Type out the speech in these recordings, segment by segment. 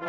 Good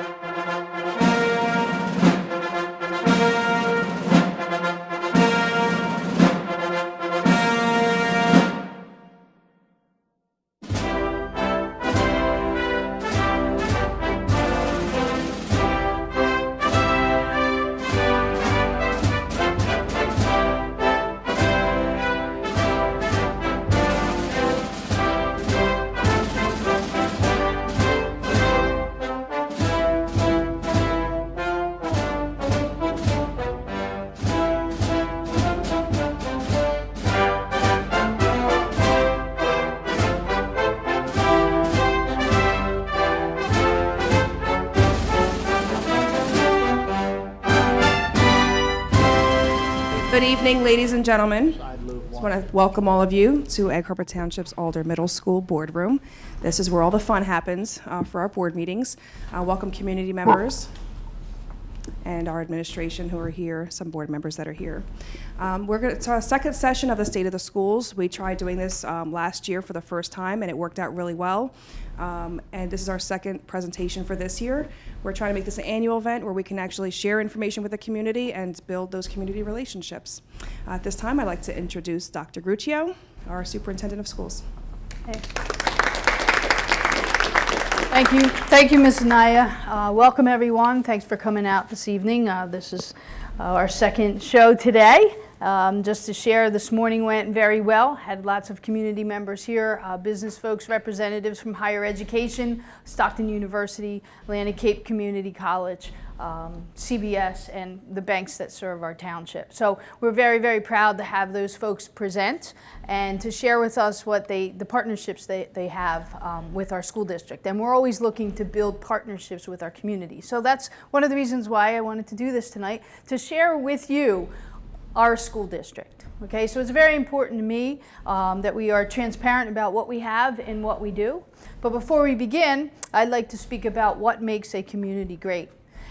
evening, ladies and gentlemen. I just want to welcome all of you to Egg Harbor Township's Alder Middle School boardroom. This is where all the fun happens for our board meetings. Welcome community members and our administration who are here, some board members that are here. It's our second session of the State of the Schools. We tried doing this last year for the first time, and it worked out really well. And this is our second presentation for this year. We're trying to make this an annual event where we can actually share information with the community and build those community relationships. At this time, I'd like to introduce Dr. Gruccio, our Superintendent of Schools. Hey. Thank you. Thank you, Ms. Naya. Welcome, everyone. Thanks for coming out this evening. This is our second show today. Just to share, this morning went very well. Had lots of community members here, business folks, representatives from higher education, Stockton University, Atlantic Cape Community College, CBS, and the banks that serve our township. So we're very, very proud to have those folks present and to share with us what the partnerships they have with our school district. And we're always looking to build partnerships with our community. So that's one of the reasons why I wanted to do this tonight, to share with you our school district. Okay, so it's very important to me that we are transparent about what we have and what we do. But before we begin, I'd like to speak about what makes a community great.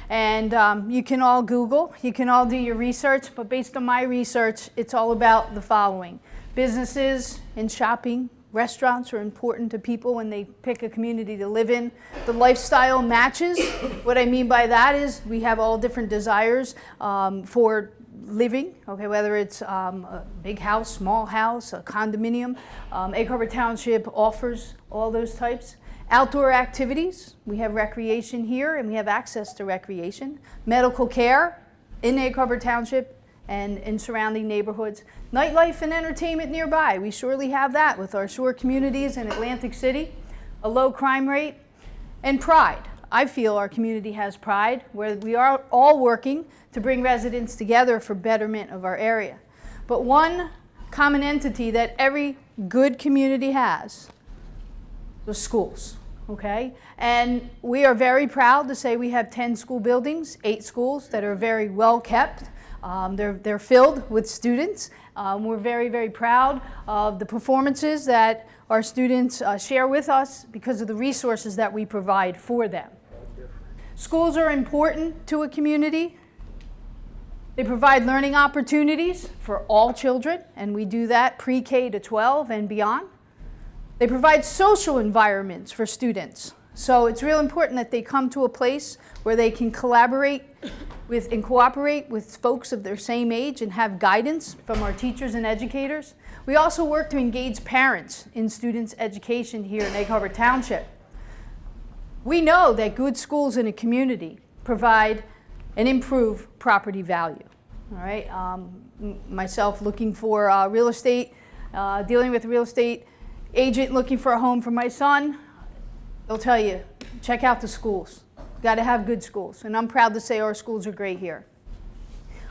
And you can all Google, you can all do your research, but based on my research, it's all about the following. Businesses and shopping, restaurants are important to people when they pick a community to live in. The lifestyle matches. What I mean by that is we have all different desires for living, okay, whether it's a big house, small house, a condominium. Egg Harbor Township offers all those types. Outdoor activities, we have recreation here and we have access to recreation. Medical care in Egg Harbor Township and in surrounding neighborhoods. Nightlife and entertainment nearby, we surely have that with our shore communities in Atlantic City. A low crime rate and pride. I feel our community has pride, where we are all working to bring residents together for betterment of our area. But one common entity that every good community has, the schools, okay? And we are very proud to say we have 10 school buildings, 8 schools that are very well kept. They're filled with students. We're very, very proud of the performances that our students share with us because of the resources that we provide for them. Schools are important to a community. They provide learning opportunities for all children, and we do that pre-K to 12 and beyond. They provide social environments for students. So it's real important that they come to a place where they can collaborate with and cooperate with folks of their same age and have guidance from our teachers and educators. We also work to engage parents in students' education here in Egg Harbor Township. We know that good schools in a community provide and improve property value. All right, myself looking for real estate, dealing with a real estate agent looking for a home for my son, they'll tell you, check out the schools. Got to have good schools, and I'm proud to say our schools are great here.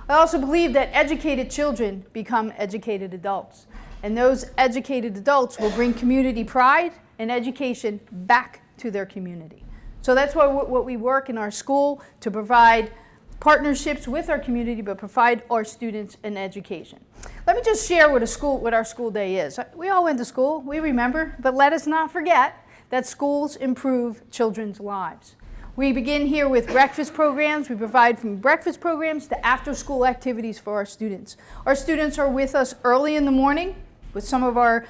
I also believe that educated children become educated adults, and those educated adults will bring community pride and education back to their community. So that's why what we work in our school to provide partnerships with our community, but provide our students an education. Let me just share what our school day is. We all went to school, we remember, but let us not forget that schools improve children's lives. We begin here with breakfast programs. We provide from breakfast programs to after-school activities for our students. Our students are with us early in the morning with some of our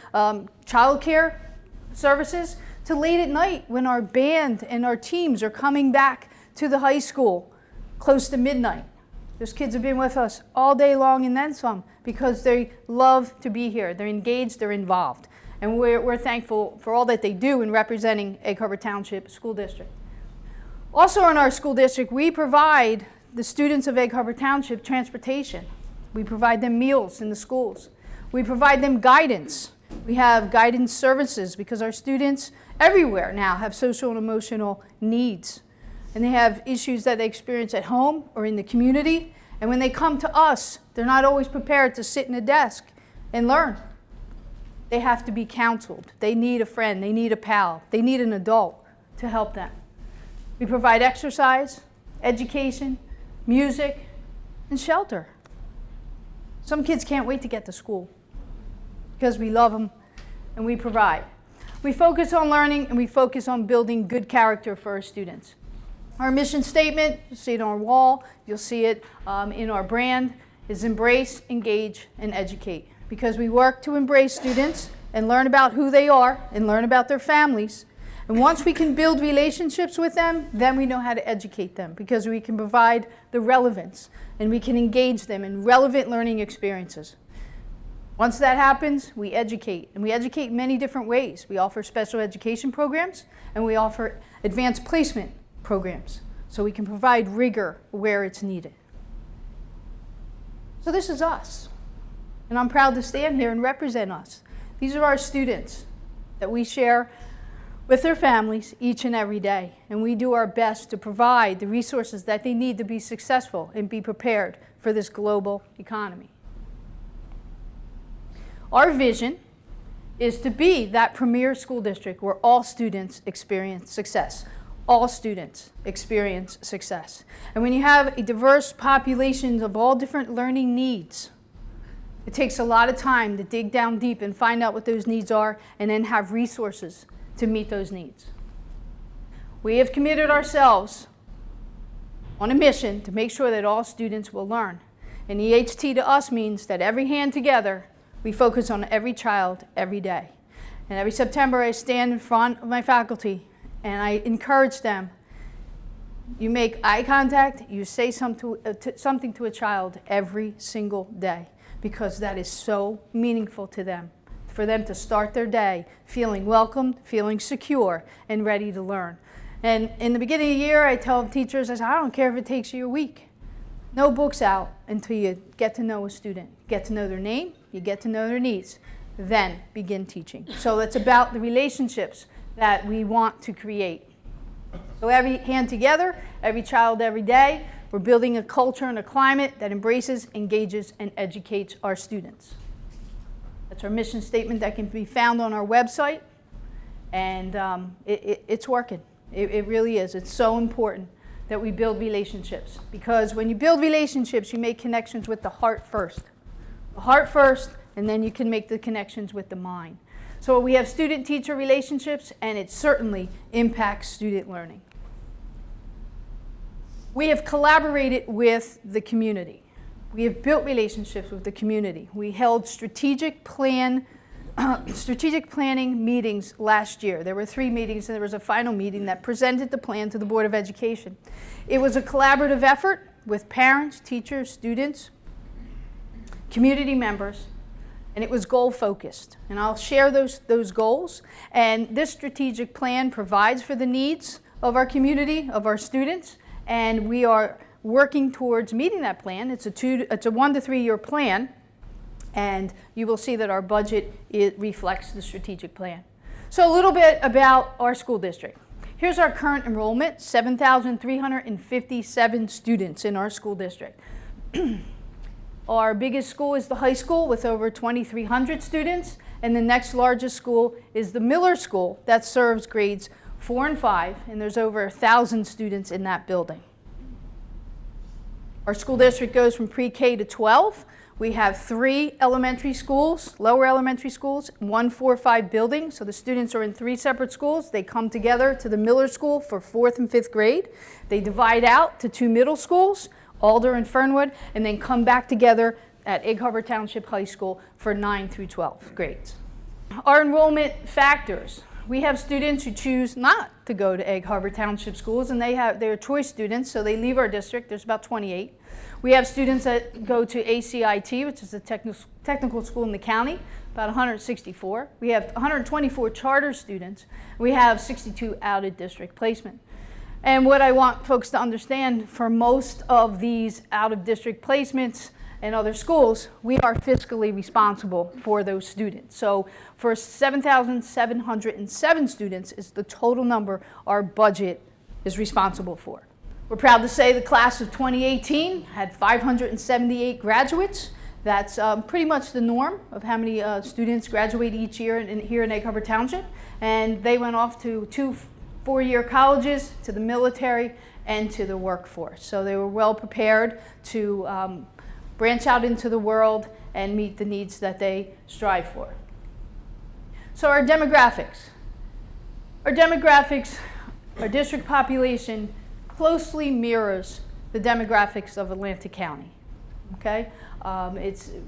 child care services to late at night when our band and our teams are coming back to the high school close to midnight. Those kids have been with us all day long and then some because they love to be here. They're engaged, they're involved. And we're thankful for all that they do in representing Egg Harbor Township School District. Also in our school district, we provide the students of Egg Harbor Township transportation. We provide them meals in the schools. We provide them guidance. We have guidance services because our students everywhere now have social and emotional needs. And they have issues that they experience at home or in the community. And when they come to us, they're not always prepared to sit in a desk and learn. They have to be counseled. They need a friend. They need a pal. They need an adult to help them. We provide exercise, education, music, and shelter. Some kids can't wait to get to school because we love them and we provide. We focus on learning and we focus on building good character for our students. Our mission statement, you'll see it on our wall, you'll see it in our brand, is embrace, engage, and educate. Because we work to embrace students and learn about who they are and learn about their families. And once we can build relationships with them, then we know how to educate them because we can provide the relevance and we can engage them in relevant learning experiences. Once that happens, we educate, and we educate in many different ways. We offer special education programs and we offer advanced placement programs so we can provide rigor where it's needed. So this is us. And I'm proud to stand here and represent us. These are our students that we share with their families each and every day. And we do our best to provide the resources that they need to be successful and be prepared for this global economy. Our vision is to be that premier school district where all students experience success. All students experience success. And when you have a diverse population of all different learning needs, it takes a lot of time to dig down deep and find out what those needs are and then have resources to meet those needs. We have committed ourselves on a mission to make sure that all students will learn. And EHT to us means that every hand together, we focus on every child every day. And every September I stand in front of my faculty and I encourage them. You make eye contact, you say something to a child every single day, because that is so meaningful to them, for them to start their day feeling welcomed, feeling secure, and ready to learn. And in the beginning of the year, I tell teachers, I say, I don't care if it takes you a week. No books out until you get to know a student. Get to know their name, you get to know their needs, then begin teaching. So it's about the relationships that we want to create. So every hand together, every child every day, we're building a culture and a climate that embraces, engages, and educates our students. That's our mission statement that can be found on our website, and it's working. It really is. It's so important that we build relationships, because when you build relationships, you make connections with the heart first. The heart first, and then you can make the connections with the mind. So we have student-teacher relationships, and it certainly impacts student learning. We have collaborated with the community. We have built relationships with the community. We held strategic planning meetings last year. There were 3 meetings, and there was a final meeting that presented the plan to the Board of Education. It was a collaborative effort with parents, teachers, students, community members, and it was goal-focused. And I'll share those goals. And this strategic plan provides for the needs of our community, of our students, and we are working towards meeting that plan. It's a 1 to 3 year plan, and you will see that our budget reflects the strategic plan. So a little bit about our school district. Here's our current enrollment, 7,357 students in our school district. Our biggest school is the high school with over 2,300 students, and the next largest school is the Miller School that serves grades 4 and 5, and there's over 1,000 students in that building. Our school district goes from pre-K to 12. We have 3 elementary schools, lower elementary schools, 1 4-5 building. So the students are in 3 separate schools. They come together to the Miller School for 4th and 5th grade. They divide out to 2 middle schools, Alder and Fernwood, and then come back together at Egg Harbor Township High School for 9 through 12 grades. Our enrollment factors. We have students who choose not to go to Egg Harbor Township schools, and they're choice students, so they leave our district. There's about 28. We have students that go to ACIT, which is a technical school in the county, about 164. We have 124 charter students. We have 62 out-of-district placement. And what I want folks to understand, for most of these out-of-district placements and other schools, we are fiscally responsible for those students. So for 7,707 students is the total number our budget is responsible for. We're proud to say the class of 2018 had 578 graduates. That's pretty much the norm of how many students graduate each year here in Egg Harbor Township. And they went off to 2 four-year colleges, to the military, and to the workforce. So they were well prepared to branch out into the world and meet the needs that they strive for. So our demographics. Our district population closely mirrors the demographics of Atlantic County. Okay?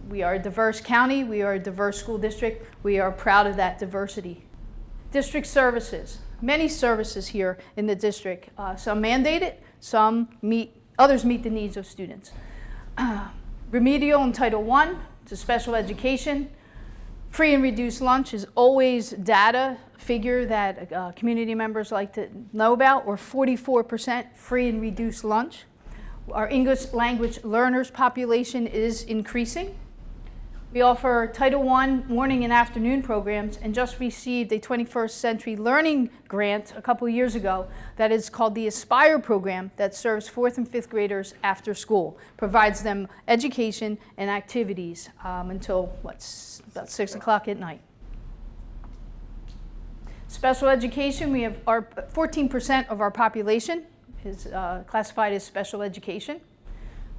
We are a diverse county, we are a diverse school district, we are proud of that diversity. District services. Many services here in the district. Some mandated, others meet the needs of students. Remedial and Title I to special education. Free and reduced lunch is always data figure that community members like to know about, or 44% free and reduced lunch. Our English language learners population is increasing. We offer Title I morning and afternoon programs, and just received a 21st Century Learning grant a couple years ago that is called the Aspire program, that serves 4th and 5th graders after school, provides them education and activities until about 6 o'clock at night. Special education, we have 14% of our population is classified as special education.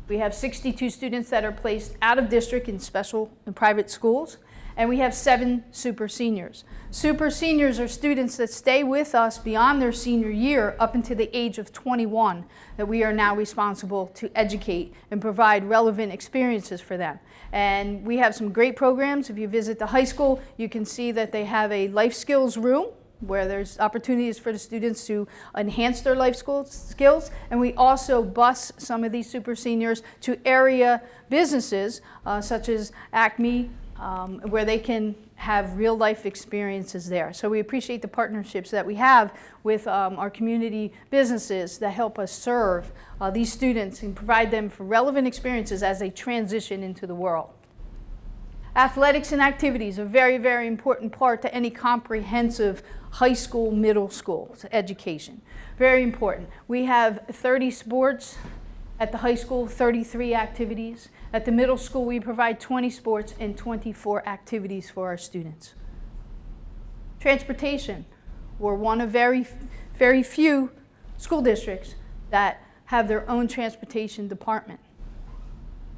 We have 62 students that are placed out of district in special and private schools, and we have 7 super seniors. Super seniors are students that stay with us beyond their senior year up until the age of 21, that we are now responsible to educate and provide relevant experiences for them. And we have some great programs. If you visit the high school, you can see that they have a life skills room where there's opportunities for the students to enhance their life skills. And we also bus some of these super seniors to area businesses such as Acme, where they can have real life experiences there. So we appreciate the partnerships that we have with our community businesses that help us serve these students and provide them for relevant experiences as they transition into the world. Athletics and activities are a very, very important part to any comprehensive high school, middle school education. Very important. We have 30 sports at the high school, 33 activities. At the middle school, we provide 20 sports and 24 activities for our students. Transportation. We're one of very, very few school districts that have their own transportation department.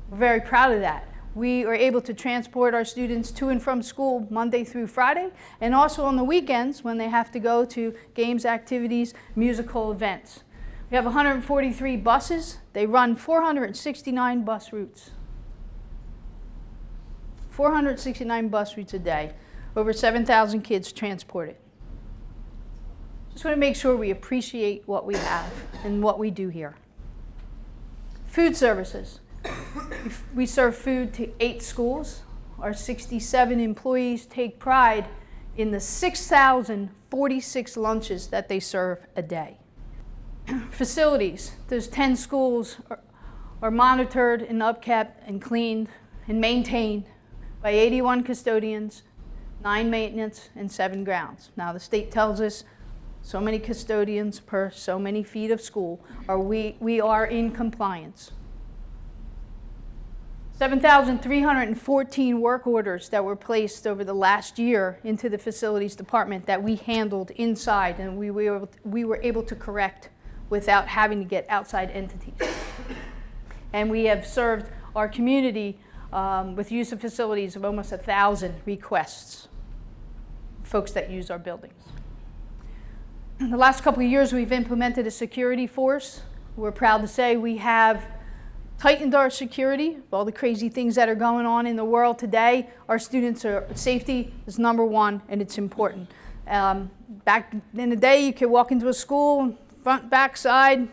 We're very proud of that. We are able to transport our students to and from school Monday through Friday, and also on the weekends when they have to go to games, activities, musical events. We have 143 buses. They run 469 bus routes. 469 bus routes a day. Over 7,000 kids transported. Just want to make sure we appreciate what we have and what we do here. Food services. We serve food to 8 schools. Our 67 employees take pride in the 6,046 lunches that they serve a day. Facilities. Those 10 schools are monitored and upkept and cleaned and maintained by 81 custodians, 9 maintenance, and 7 grounds. Now the state tells us so many custodians per so many feet of school, we are in compliance. 7,314 work orders that were placed over the last year into the facilities department that we handled inside, and we were able to correct without having to get outside entities. And we have served our community with use of facilities of almost 1,000 requests, folks that use our buildings. In the last couple of years, we've implemented a security force. We're proud to say we have tightened our security. All the crazy things that are going on in the world today, our students' safety is #1, and it's important. Back in the day, you could walk into a school, front, back, side.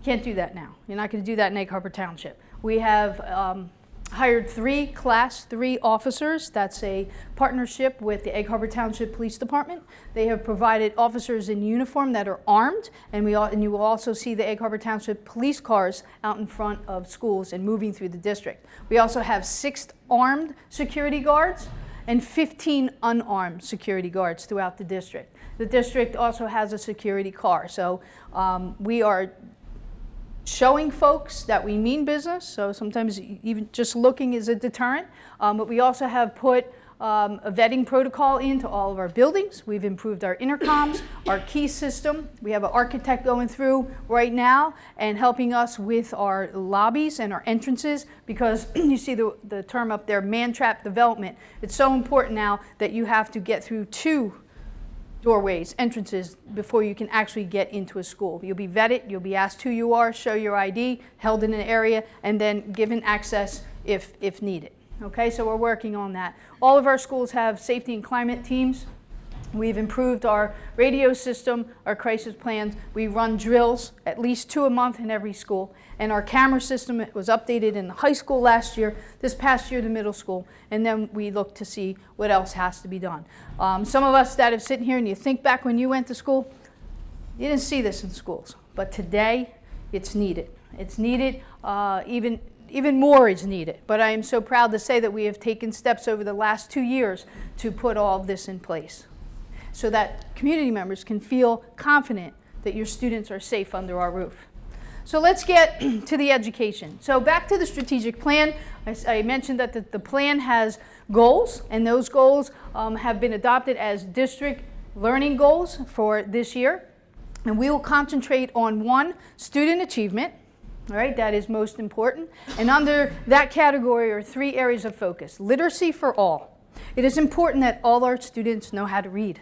Can't do that now. You're not going to do that in Egg Harbor Township. We have hired 3 Class 3 officers. That's a partnership with the Egg Harbor Township Police Department. They have provided officers in uniform that are armed, and you will also see the Egg Harbor Township police cars out in front of schools and moving through the district. We also have 6 armed security guards and 15 unarmed security guards throughout the district. The district also has a security car. So we are showing folks that we mean business, so sometimes even just looking is a deterrent, but we also have put a vetting protocol into all of our buildings. We've improved our intercoms, our key system. We have an architect going through right now and helping us with our lobbies and our entrances, because you see the term up there, man-trap development. It's so important now that you have to get through 2 doorways, entrances, before you can actually get into a school. You'll be vetted, you'll be asked who you are, show your ID, held in an area, and then given access if needed. Okay, so we're working on that. All of our schools have safety and climate teams. We've improved our radio system, our crisis plans. We run drills, at least 2 a month in every school. And our camera system was updated in the high school last year, this past year the middle school, and then we look to see what else has to be done. Some of us that have sitting here and you think back when you went to school, you didn't see this in schools, but today it's needed. It's needed, even more is needed. But I am so proud to say that we have taken steps over the last 2 years to put all of this in place, so that community members can feel confident that your students are safe under our roof. So let's get to the education. So back to the strategic plan. I mentioned that the plan has goals, and those goals have been adopted as district learning goals for this year. And we will concentrate on 1, student achievement. All right, that is most important. And under that category are 3 areas of focus. Literacy for all. It is important that all our students know how to read.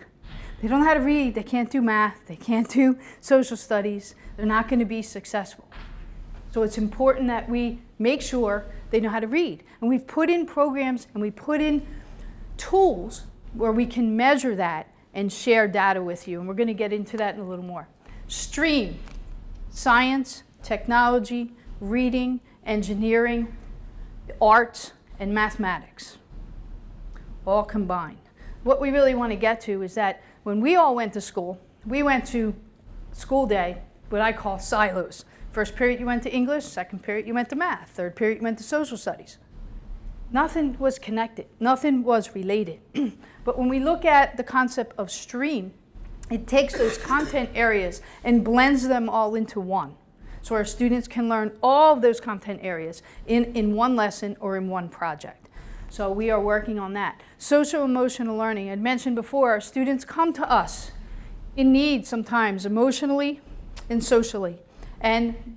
They don't know how to read, they can't do math, they can't do social studies, they're not going to be successful. So it's important that we make sure they know how to read. And we've put in programs and we put in tools where we can measure that and share data with you. And we're going to get into that in a little more. STREAM, science, technology, reading, engineering, arts, and mathematics, all combined. What we really want to get to is that when we all went to school, we went to school day, what I call silos. First period you went to English, second period you went to math, third period you went to social studies. Nothing was connected, nothing was related. But when we look at the concept of STREAM, it takes those content areas and blends them all into one. So our students can learn all of those content areas in one lesson or in one project. So we are working on that. Social-emotional learning. I mentioned before, our students come to us in need sometimes emotionally and socially. And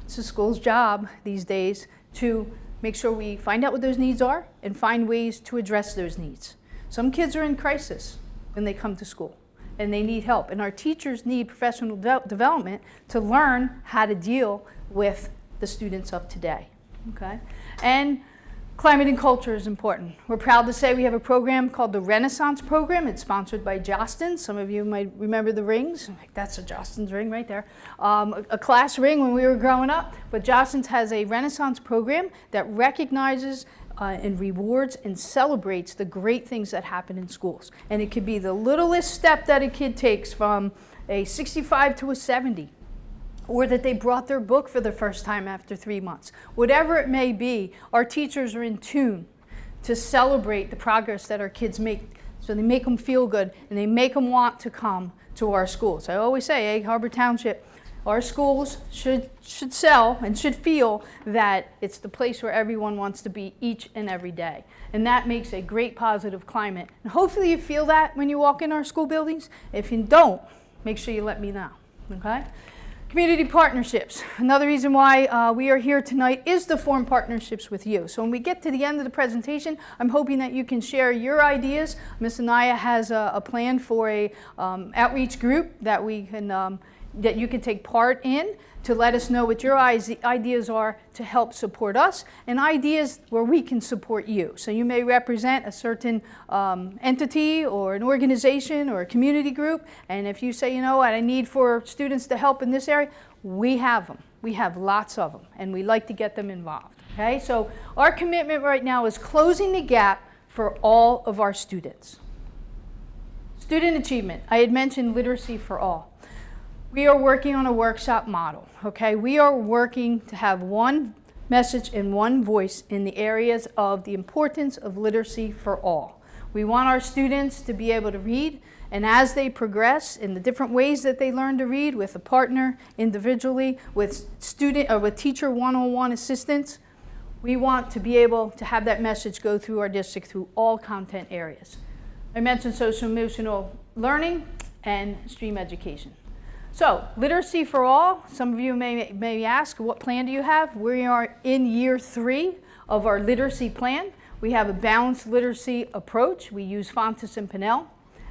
it's the school's job these days to make sure we find out what those needs are and find ways to address those needs. Some kids are in crisis when they come to school and they need help. And our teachers need professional development to learn how to deal with the students of today. Okay? And climate and culture is important. We're proud to say we have a program called the Renaissance Program. It's sponsored by Jostens. Some of you might remember the rings. Like, that's a Jostens ring right there. A class ring when we were growing up. But Jostens has a Renaissance program that recognizes and rewards and celebrates the great things that happen in schools. And it could be the littlest step that a kid takes from a 65 to a 70. Or that they brought their book for the first time after 3 months. Whatever it may be, our teachers are in tune to celebrate the progress that our kids make. So they make them feel good and they make them want to come to our schools. I always say, Egg Harbor Township, our schools should sell and should feel that it's the place where everyone wants to be each and every day. And that makes a great positive climate. And hopefully you feel that when you walk in our school buildings. If you don't, make sure you let me know. Okay? Community partnerships. Another reason why we are here tonight is to form partnerships with you. So when we get to the end of the presentation, I'm hoping that you can share your ideas. Ms. Anaya has a plan for a outreach group that we can that you can take part in to let us know what your ideas are to help support us, and ideas where we can support you. So you may represent a certain entity or an organization or a community group, and if you say, you know what, I need for students to help in this area, we have them. We have lots of them, and we like to get them involved. Okay, so our commitment right now is closing the gap for all of our students. Student achievement. I had mentioned literacy for all. We are working on a workshop model, okay? We are working to have one message and one voice in the areas of the importance of literacy for all. We want our students to be able to read, and as they progress in the different ways that they learn to read with a partner, individually, with student or with teacher one-on-one assistance, we want to be able to have that message go through our district through all content areas. I mentioned social emotional learning and STEAM education. So, literacy for all, some of you may ask, what plan do you have? We are in year 3 of our literacy plan. We have a balanced literacy approach. We use Fontes and Pinnell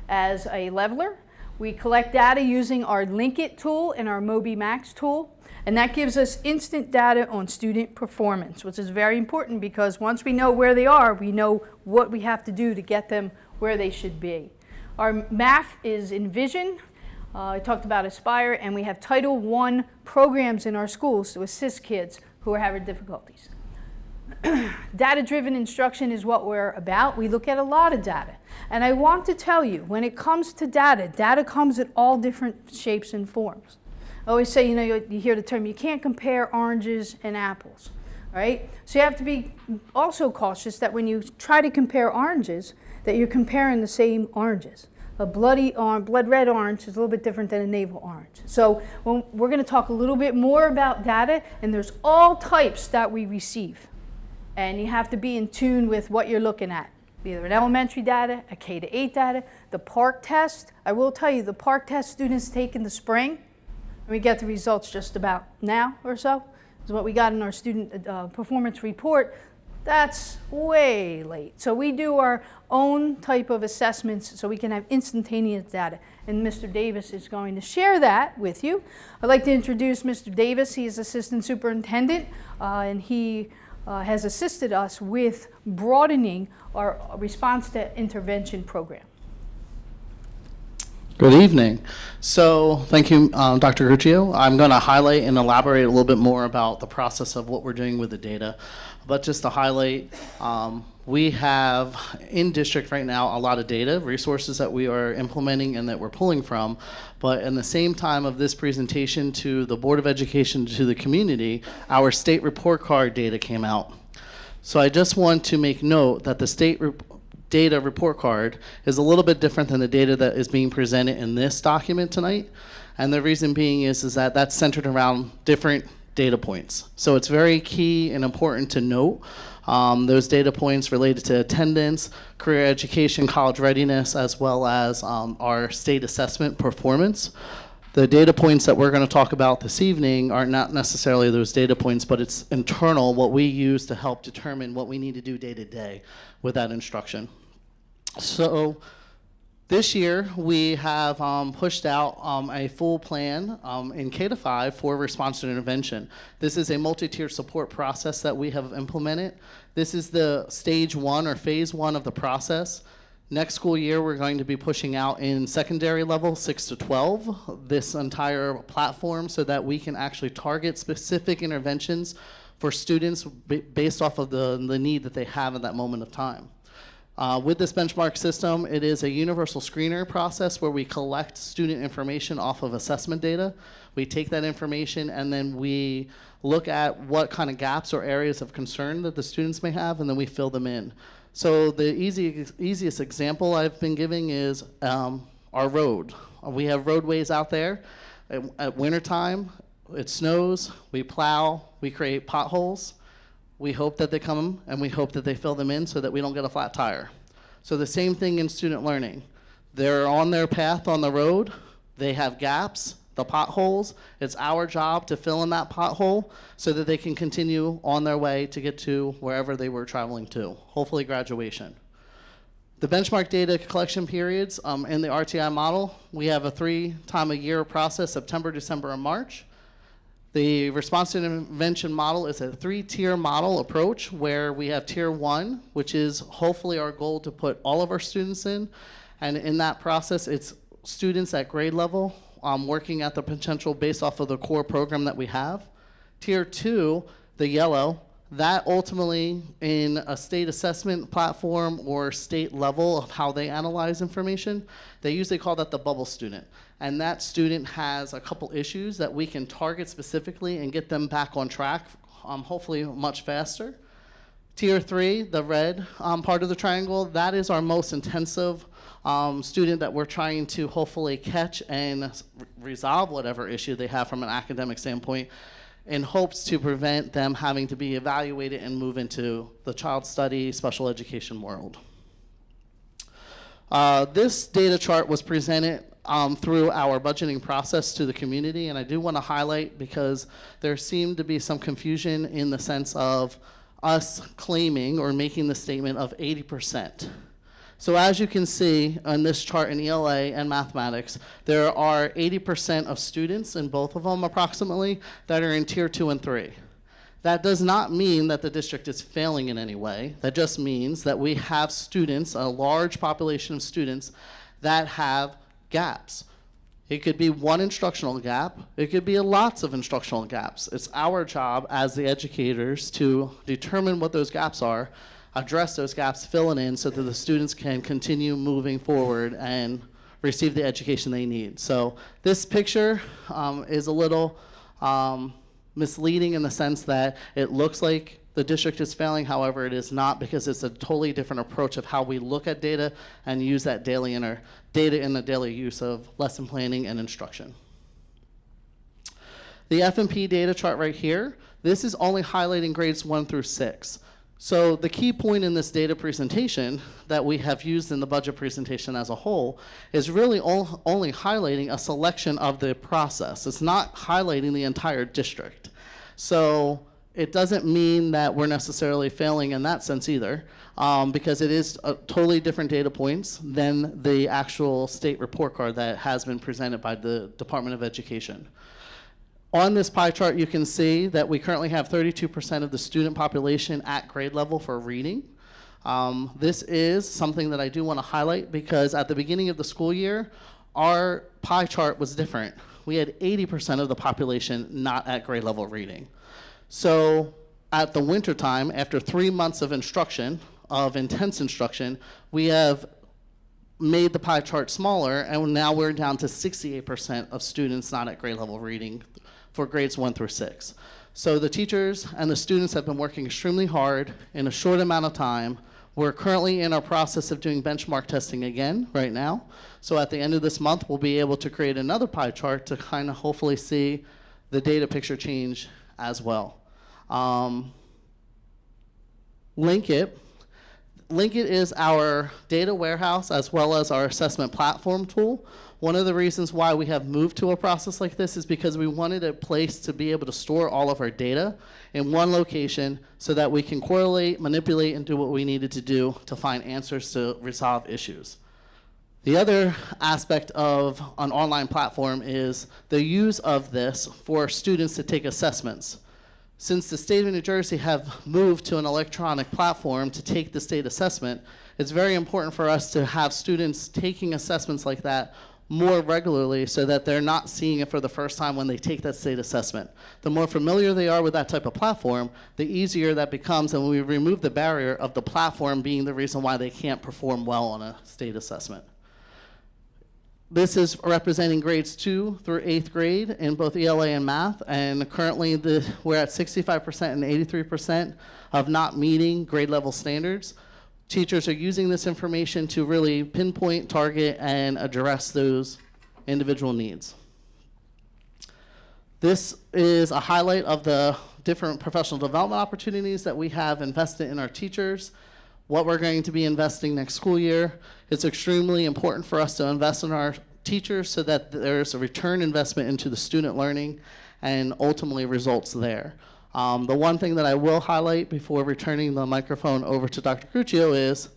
as a leveler. We collect data using our Link It tool and our Moby Max tool, and that gives us instant data on student performance, which is very important because once we know where they are, we know what we have to do to get them where they should be. Our math is Envision. I talked about Aspire, and we have Title I programs in our schools to assist kids who are having difficulties. Data-driven instruction is what we're about. We look at a lot of data. And I want to tell you, when it comes to data, data comes in all different shapes and forms. I always say, you know, you hear the term, you can't compare oranges and apples, right? So you have to be also cautious that when you try to compare oranges, that you're comparing the same oranges. A blood red orange is a little bit different than a navel orange. So we're going to talk a little bit more about data, and there's all types that we receive. And you have to be in tune with what you're looking at. Either an elementary data, a K-8 data, the PARCC test. I will tell you, the PARCC test students take in the spring, and we get the results just about now or so. This is what we got in our student performance report. That's way late. So we do our own type of assessments so we can have instantaneous data. And Mr. Davis is going to share that with you. I'd like to introduce Mr. Davis. He is Assistant Superintendent, and he has assisted us with broadening our response to intervention program. Good evening. So thank you, Dr. Gruccio. I'm going to highlight and elaborate a little bit more about the process of what we're doing with the data. But just to highlight, we have in district right now a lot of data, resources that we are implementing and that we're pulling from. But in the same time of this presentation to the Board of Education, to the community, our state report card data came out. So I just want to make note that the state data report card is a little bit different than the data that is being presented in this document tonight. And the reason being is that that's centered around different data points. So it's very key and important to note those data points related to attendance, career education, college readiness, as well as our state assessment performance. The data points that we're going to talk about this evening are not necessarily those data points, but it's internal, what we use to help determine what we need to do day to day with that instruction. So this year we have pushed out a full plan in K-5 for response to intervention. This is a multi-tier support process that we have implemented. This is the stage 1 or phase 1 of the process. Next school year, we're going to be pushing out in secondary level 6 to 12 this entire platform so that we can actually target specific interventions for students based off of the need that they have at that moment of time. With this benchmark system, it is a universal screener process where we collect student information off of assessment data. We take that information and then we look at what kind of gaps or areas of concern that the students may have, and then we fill them in. So the easiest example I've been giving is our road. We have roadways out there. At wintertime, it snows, we plow, we create potholes. We hope that they come and we hope that they fill them in so that we don't get a flat tire. So the same thing in student learning. They're on their path on the road, they have gaps, the potholes. It's our job to fill in that pothole so that they can continue on their way to get to wherever they were traveling to, hopefully graduation. The benchmark data collection periods in the RTI model, we have a 3-time-a-year process, September, December, and March. The response to intervention model is a 3-tier model approach where we have tier 1, which is hopefully our goal to put all of our students in. And in that process, it's students at grade level working at the potential based off of the core program that we have. Tier 2, the yellow, that ultimately in a state assessment platform or state level of how they analyze information, they usually call that the bubble student. And that student has a couple issues that we can target specifically and get them back on track, hopefully much faster. Tier 3, the red part of the triangle, that is our most intensive student that we're trying to hopefully catch and resolve whatever issue they have from an academic standpoint, in hopes to prevent them having to be evaluated and move into the child study, special education world. This data chart was presented through our budgeting process to the community, and I do want to highlight because there seemed to be some confusion in the sense of us claiming or making the statement of 80%. So as you can see on this chart in ELA and mathematics, there are 80% of students in both of them approximately that are in tier 2 and 3. That does not mean that the district is failing in any way. That just means that we have students, a large population of students that have gaps. It could be one instructional gap. It could be lots of instructional gaps. It's our job as the educators to determine what those gaps are, address those gaps, fill it in so that the students can continue moving forward and receive the education they need. So this picture is a little misleading in the sense that it looks like the district is failing. However, it is not, because it's a totally different approach of how we look at data and use that daily data in the daily use of lesson planning and instruction. The F&P data chart right here, this is only highlighting grades 1 through 6. So the key point in this data presentation that we have used in the budget presentation as a whole is really only highlighting a selection of the process. It's not highlighting the entire district. So it doesn't mean that we're necessarily failing in that sense either, because it is totally different data points than the actual state report card that has been presented by the Department of Education. On this pie chart, you can see that we currently have 32% of the student population at grade level for reading. This is something that I do want to highlight because at the beginning of the school year, our pie chart was different. We had 80% of the population not at grade level reading. So at the winter time, after 3 months of instruction, of intense instruction, we have made the pie chart smaller, and now we're down to 68% of students not at grade level reading for grades 1 through 6. So the teachers and the students have been working extremely hard in a short amount of time. We're currently in our process of doing benchmark testing again right now. So at the end of this month, we'll be able to create another pie chart to kind of hopefully see the data picture change as well. Linkit is our data warehouse as well as our assessment platform tool. One of the reasons why we have moved to a process like this is because we wanted a place to be able to store all of our data in one location so that we can correlate, manipulate, and do what we needed to do to find answers to resolve issues. The other aspect of an online platform is the use of this for students to take assessments. Since the state of New Jersey have moved to an electronic platform to take the state assessment, it's very important for us to have students taking assessments like that more regularly so that they're not seeing it for the first time when they take that state assessment. The more familiar they are with that type of platform, the easier that becomes, and we remove the barrier of the platform being the reason why they can't perform well on a state assessment. This is representing grades 2 through 8th grade in both ELA and math, and currently we're at 65% and 83% of not meeting grade level standards. Teachers are using this information to really pinpoint, target, and address those individual needs. This is a highlight of the different professional development opportunities that we have invested in our teachers, what we're going to be investing next school year. It's extremely important for us to invest in our teachers so that there's a return investment into the student learning and ultimately results there. The one thing that I will highlight before returning the microphone over to Dr. Gruccio is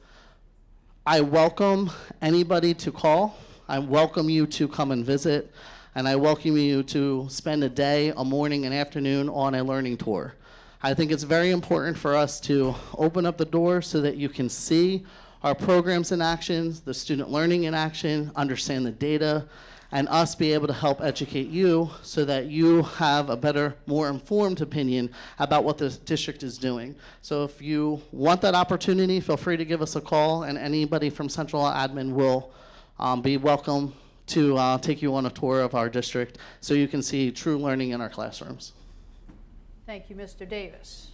I welcome anybody to call. I welcome you to come and visit, and I welcome you to spend a day, a morning, and afternoon on a learning tour. I think it's very important for us to open up the door so that you can see our programs in action, the student learning in action, understand the data, and us be able to help educate you so that you have a better, more informed opinion about what the district is doing. So if you want that opportunity, feel free to give us a call, and anybody from Central Admin will be welcome to take you on a tour of our district so you can see true learning in our classrooms. Thank you, Mr. Davis.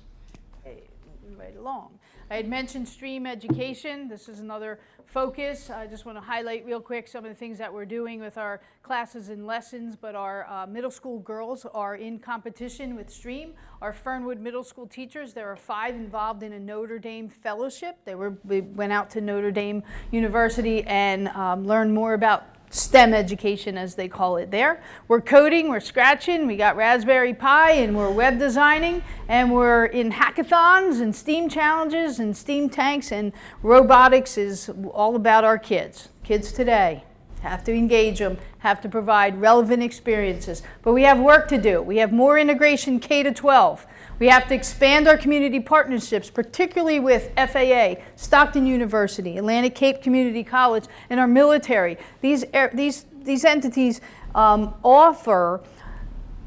Okay, moving right along. I had mentioned STREAM education. This is another focus. I just want to highlight real quick some of the things that we're doing with our classes and lessons, but our middle school girls are in competition with STREAM. Our Fernwood Middle School teachers, there are 5 involved in a Notre Dame fellowship. They went out to Notre Dame University and learned more about STEM education, as they call it there. We're coding, we're scratching, we got Raspberry Pi, and we're web designing, and we're in hackathons and STEAM challenges and STEAM tanks, and robotics is all about our kids. Kids today have to engage them, have to provide relevant experiences. But we have work to do. We have more integration K-12. We have to expand our community partnerships, particularly with FAA, Stockton University, Atlantic Cape Community College, and our military. These entities offer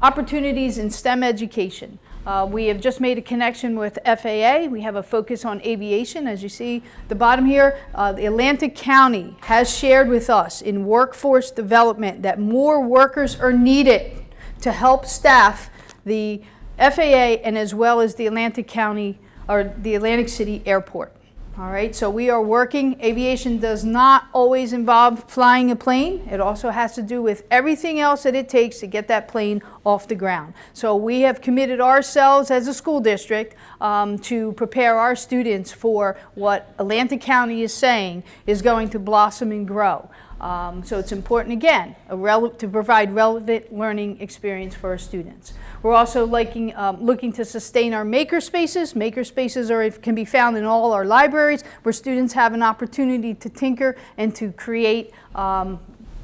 opportunities in STEM education. We have just made a connection with FAA. We have a focus on aviation. As you see the bottom here, the Atlantic County has shared with us in workforce development that more workers are needed to help staff the FAA and as well as the Atlantic County or the Atlantic City Airport. All right, so we are working. Aviation does not always involve flying a plane. It also has to do with everything else that it takes to get that plane off the ground. So we have committed ourselves as a school district to prepare our students for what Atlantic County is saying is going to blossom and grow. So it's important, again, to provide relevant learning experience for our students. We're also looking to sustain our maker spaces. Maker spaces can be found in all our libraries where students have an opportunity to tinker and to create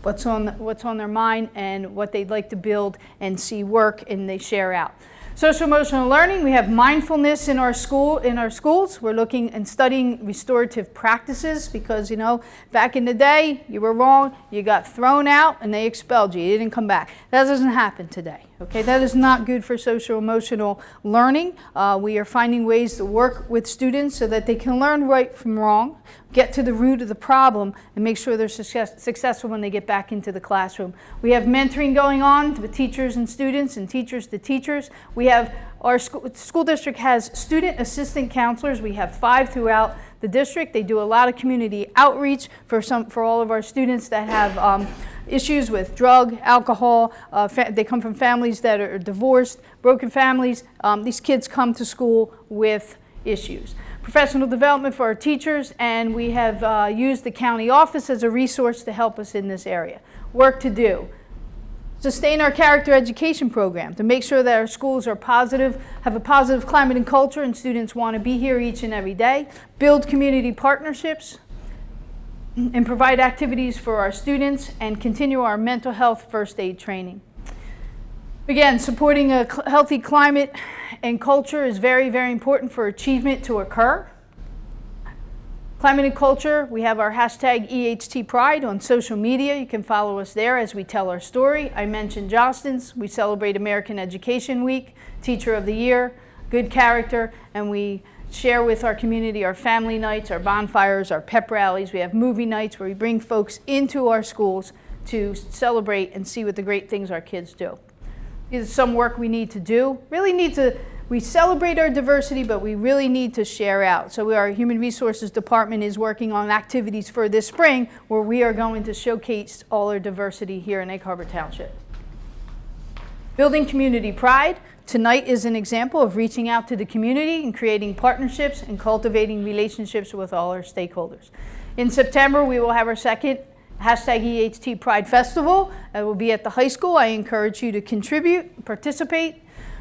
what's on their mind and what they'd like to build and see work, and they share out. Social emotional learning, we have mindfulness in our schools. We're looking and studying restorative practices because, you know, back in the day, you were wrong, you got thrown out, and they expelled you. You didn't come back. That doesn't happen today. Okay, that is not good for social emotional learning. We are finding ways to work with students so that they can learn right from wrong, get to the root of the problem, and make sure they're successful when they get back into the classroom. We have mentoring going on with teachers and students and teachers to teachers. We have our school district has student assistant counselors. We have 5 throughout the district. They do a lot of community outreach for all of our students that have issues with drug, alcohol. They come from families that are divorced, broken families. These kids come to school with issues. Professional development for our teachers, and we have used the county office as a resource to help us in this area. Work to do. Sustain our character education program to make sure that our schools are positive, have a positive climate and culture, and students want to be here each and every day. Build community partnerships and provide activities for our students, and continue our mental health first aid training. Again, supporting a healthy climate and culture is very, very important for achievement to occur. Climate and culture, we have our hashtag EHT Pride on social media. You can follow us there as we tell our story. I mentioned Jostens. We celebrate American Education Week, Teacher of the Year, good character, and we share with our community our family nights, our bonfires, our pep rallies. We have movie nights where we bring folks into our schools to celebrate and see what the great things our kids do. This is some work we need to do. We celebrate our diversity, but we really need to share out. So our Human Resources Department is working on activities for this spring where we are going to showcase all our diversity here in Egg Harbor Township. Building community pride. Tonight is an example of reaching out to the community and creating partnerships and cultivating relationships with all our stakeholders. In September, we will have our second hashtag EHT Pride Festival. It will be at the high school. I encourage you to contribute, participate.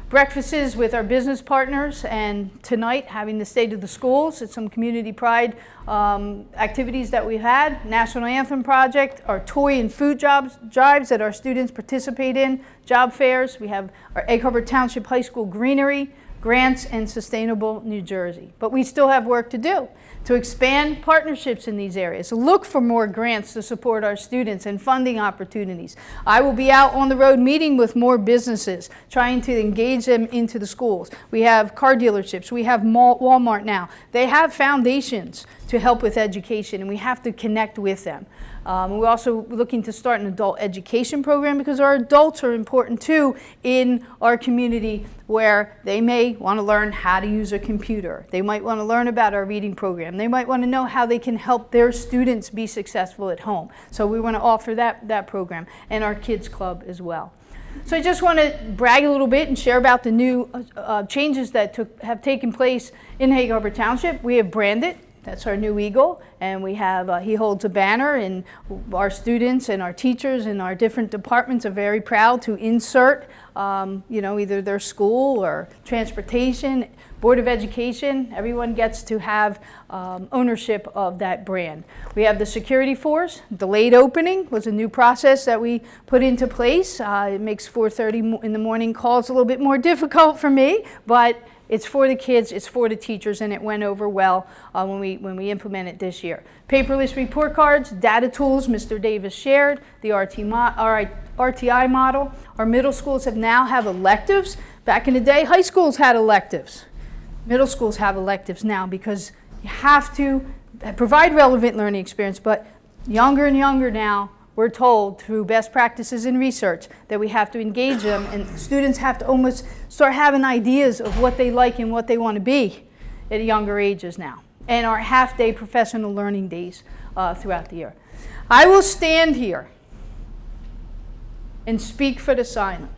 Breakfasts with our business partners, and tonight having the state of the schools and some community pride activities that we've had. National Anthem Project, our toy and food drives that our students participate in, job fairs. We have our Egg Harbor Township High School greenery, grants, and Sustainable New Jersey. But we still have work to do to expand partnerships in these areas. Look for more grants to support our students and funding opportunities. I will be out on the road meeting with more businesses, trying to engage them into the schools. We have car dealerships. We have Walmart now. They have foundations to help with education, and we have to connect with them. We're also looking to start an adult education program because our adults are important too in our community, where they may want to learn how to use a computer. They might want to learn about our reading program. They might want to know how they can help their students be successful at home. So we want to offer that program, and our kids club as well. So I just want to brag a little bit and share about the new changes that have taken place in Egg Harbor Township. We have branded. That's our new eagle, and we have, he holds a banner, and our students and our teachers and our different departments are very proud to insert, either their school or transportation, Board of Education. Everyone gets to have ownership of that brand. We have the security force. Delayed opening was a new process that we put into place. It makes 4:30 in the morning calls a little bit more difficult for me, but it's for the kids, it's for the teachers, and it went over well when we implemented this year. Paperless report cards, data tools, Mr. Davis shared, the RTI model. Our middle schools now have electives. Back in the day, high schools had electives. Middle schools have electives now because you have to provide relevant learning experience, but younger and younger now, we're told through best practices in research that we have to engage them, and students have to almost start having ideas of what they like and what they want to be at younger ages now. And our half-day professional learning days throughout the year. I will stand here and speak for the silent.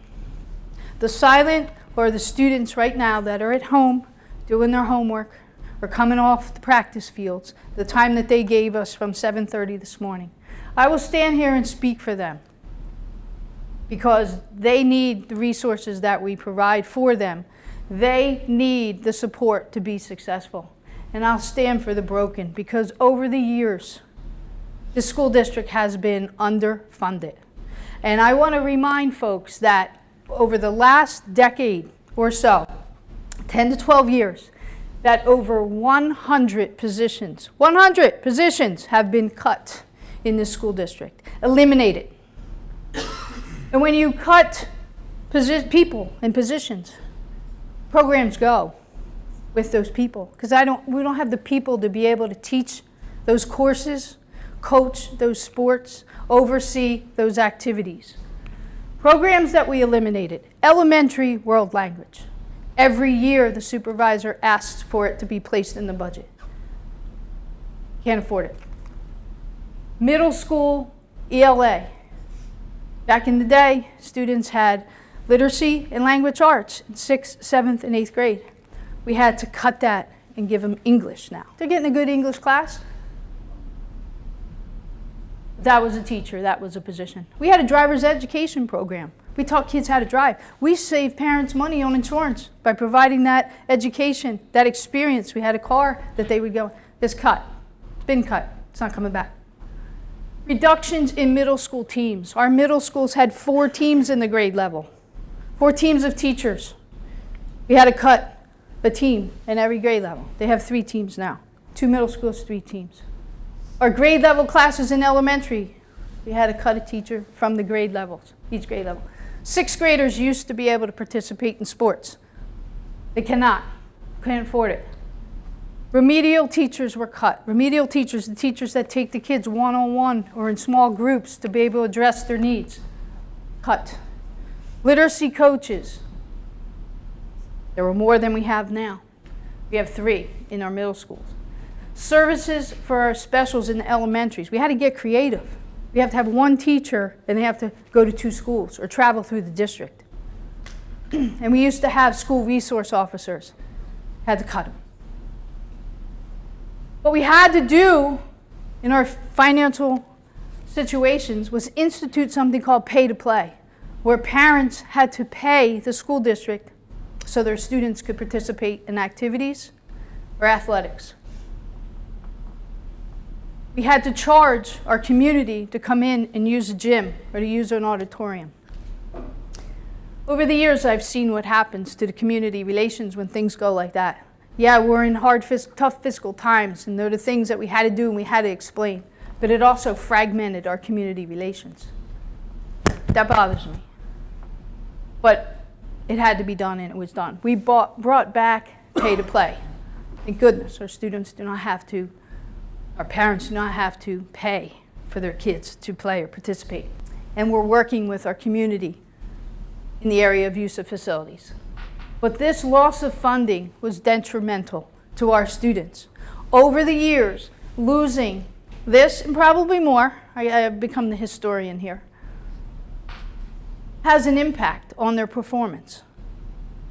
The silent are the students right now that are at home doing their homework or coming off the practice fields, the time that they gave us from 7:30 this morning. I will stand here and speak for them because they need the resources that we provide for them. They need the support to be successful. And I'll stand for the broken because over the years, the school district has been underfunded. And I want to remind folks that over the last decade or so, 10 to 12 years, that over 100 positions have been cut in this school district, eliminated. And when you cut people and positions, programs go with those people, because we don't have the people to be able to teach those courses, coach those sports, oversee those activities. Programs that we eliminated: elementary world language. Every year the supervisor asks for it to be placed in the budget. Can't afford it. Middle school ELA. Back in the day, students had literacy and language arts in 6th, 7th, and 8th grade. We had to cut that and give them English now. They're getting a good English class. That was a teacher, that was a position. We had a driver's education program. We taught kids how to drive. We saved parents money on insurance by providing that education, that experience. We had a car that they would go, it's cut, it's been cut, it's not coming back. Reductions in middle school teams. Our middle schools had 4 teams in the grade level, 4 teams of teachers. We had to cut a team in every grade level. They have 3 teams now. 2 middle schools, 3 teams. Our grade level classes in elementary, we had to cut a teacher from the grade levels, each grade level. 6th graders used to be able to participate in sports. They cannot, can't afford it. Remedial teachers were cut. Remedial teachers, the teachers that take the kids one-on-one or in small groups to be able to address their needs, cut. Literacy coaches, there were more than we have now. We have 3 in our middle schools. Services for our specials in the elementaries. We had to get creative. We have to have 1 teacher and they have to go to 2 schools or travel through the district. And we used to have school resource officers. Had to cut them. What we had to do in our financial situations was institute something called pay to play, where parents had to pay the school district so their students could participate in activities or athletics. We had to charge our community to come in and use a gym or to use an auditorium. Over the years, I've seen what happens to the community relations when things go like that. Yeah, we're in tough fiscal times, and there are the things that we had to do and we had to explain, but it also fragmented our community relations. That bothers me. But it had to be done, and it was done. We brought back pay to play. Thank goodness our students do not have to, our parents do not have to pay for their kids to play or participate. And we're working with our community in the area of use of facilities. But this loss of funding was detrimental to our students. Over the years, losing this and probably more, I have become the historian here, has an impact on their performance.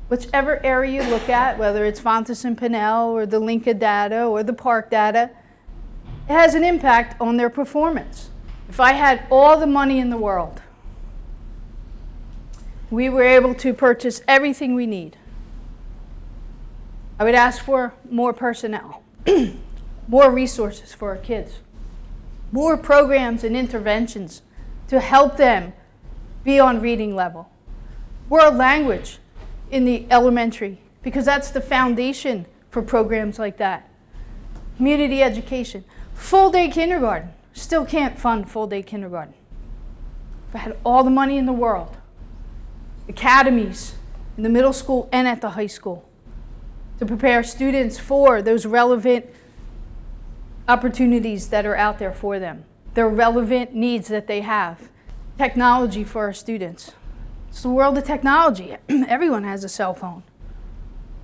Whichever area you look at, whether it's Fontes and Pinnell or the Lincoln data or the Park data, it has an impact on their performance. If I had all the money in the world, we were able to purchase everything we need, I would ask for more personnel, more resources for our kids, more programs and interventions to help them be on reading level, world language in the elementary, because that's the foundation for programs like that. Community education, full-day kindergarten. Still can't fund full-day kindergarten. If I had all the money in the world, academies in the middle school and at the high school to prepare students for those relevant opportunities that are out there for them, their relevant needs that they have. Technology for our students. It's the world of technology. Everyone has a cell phone,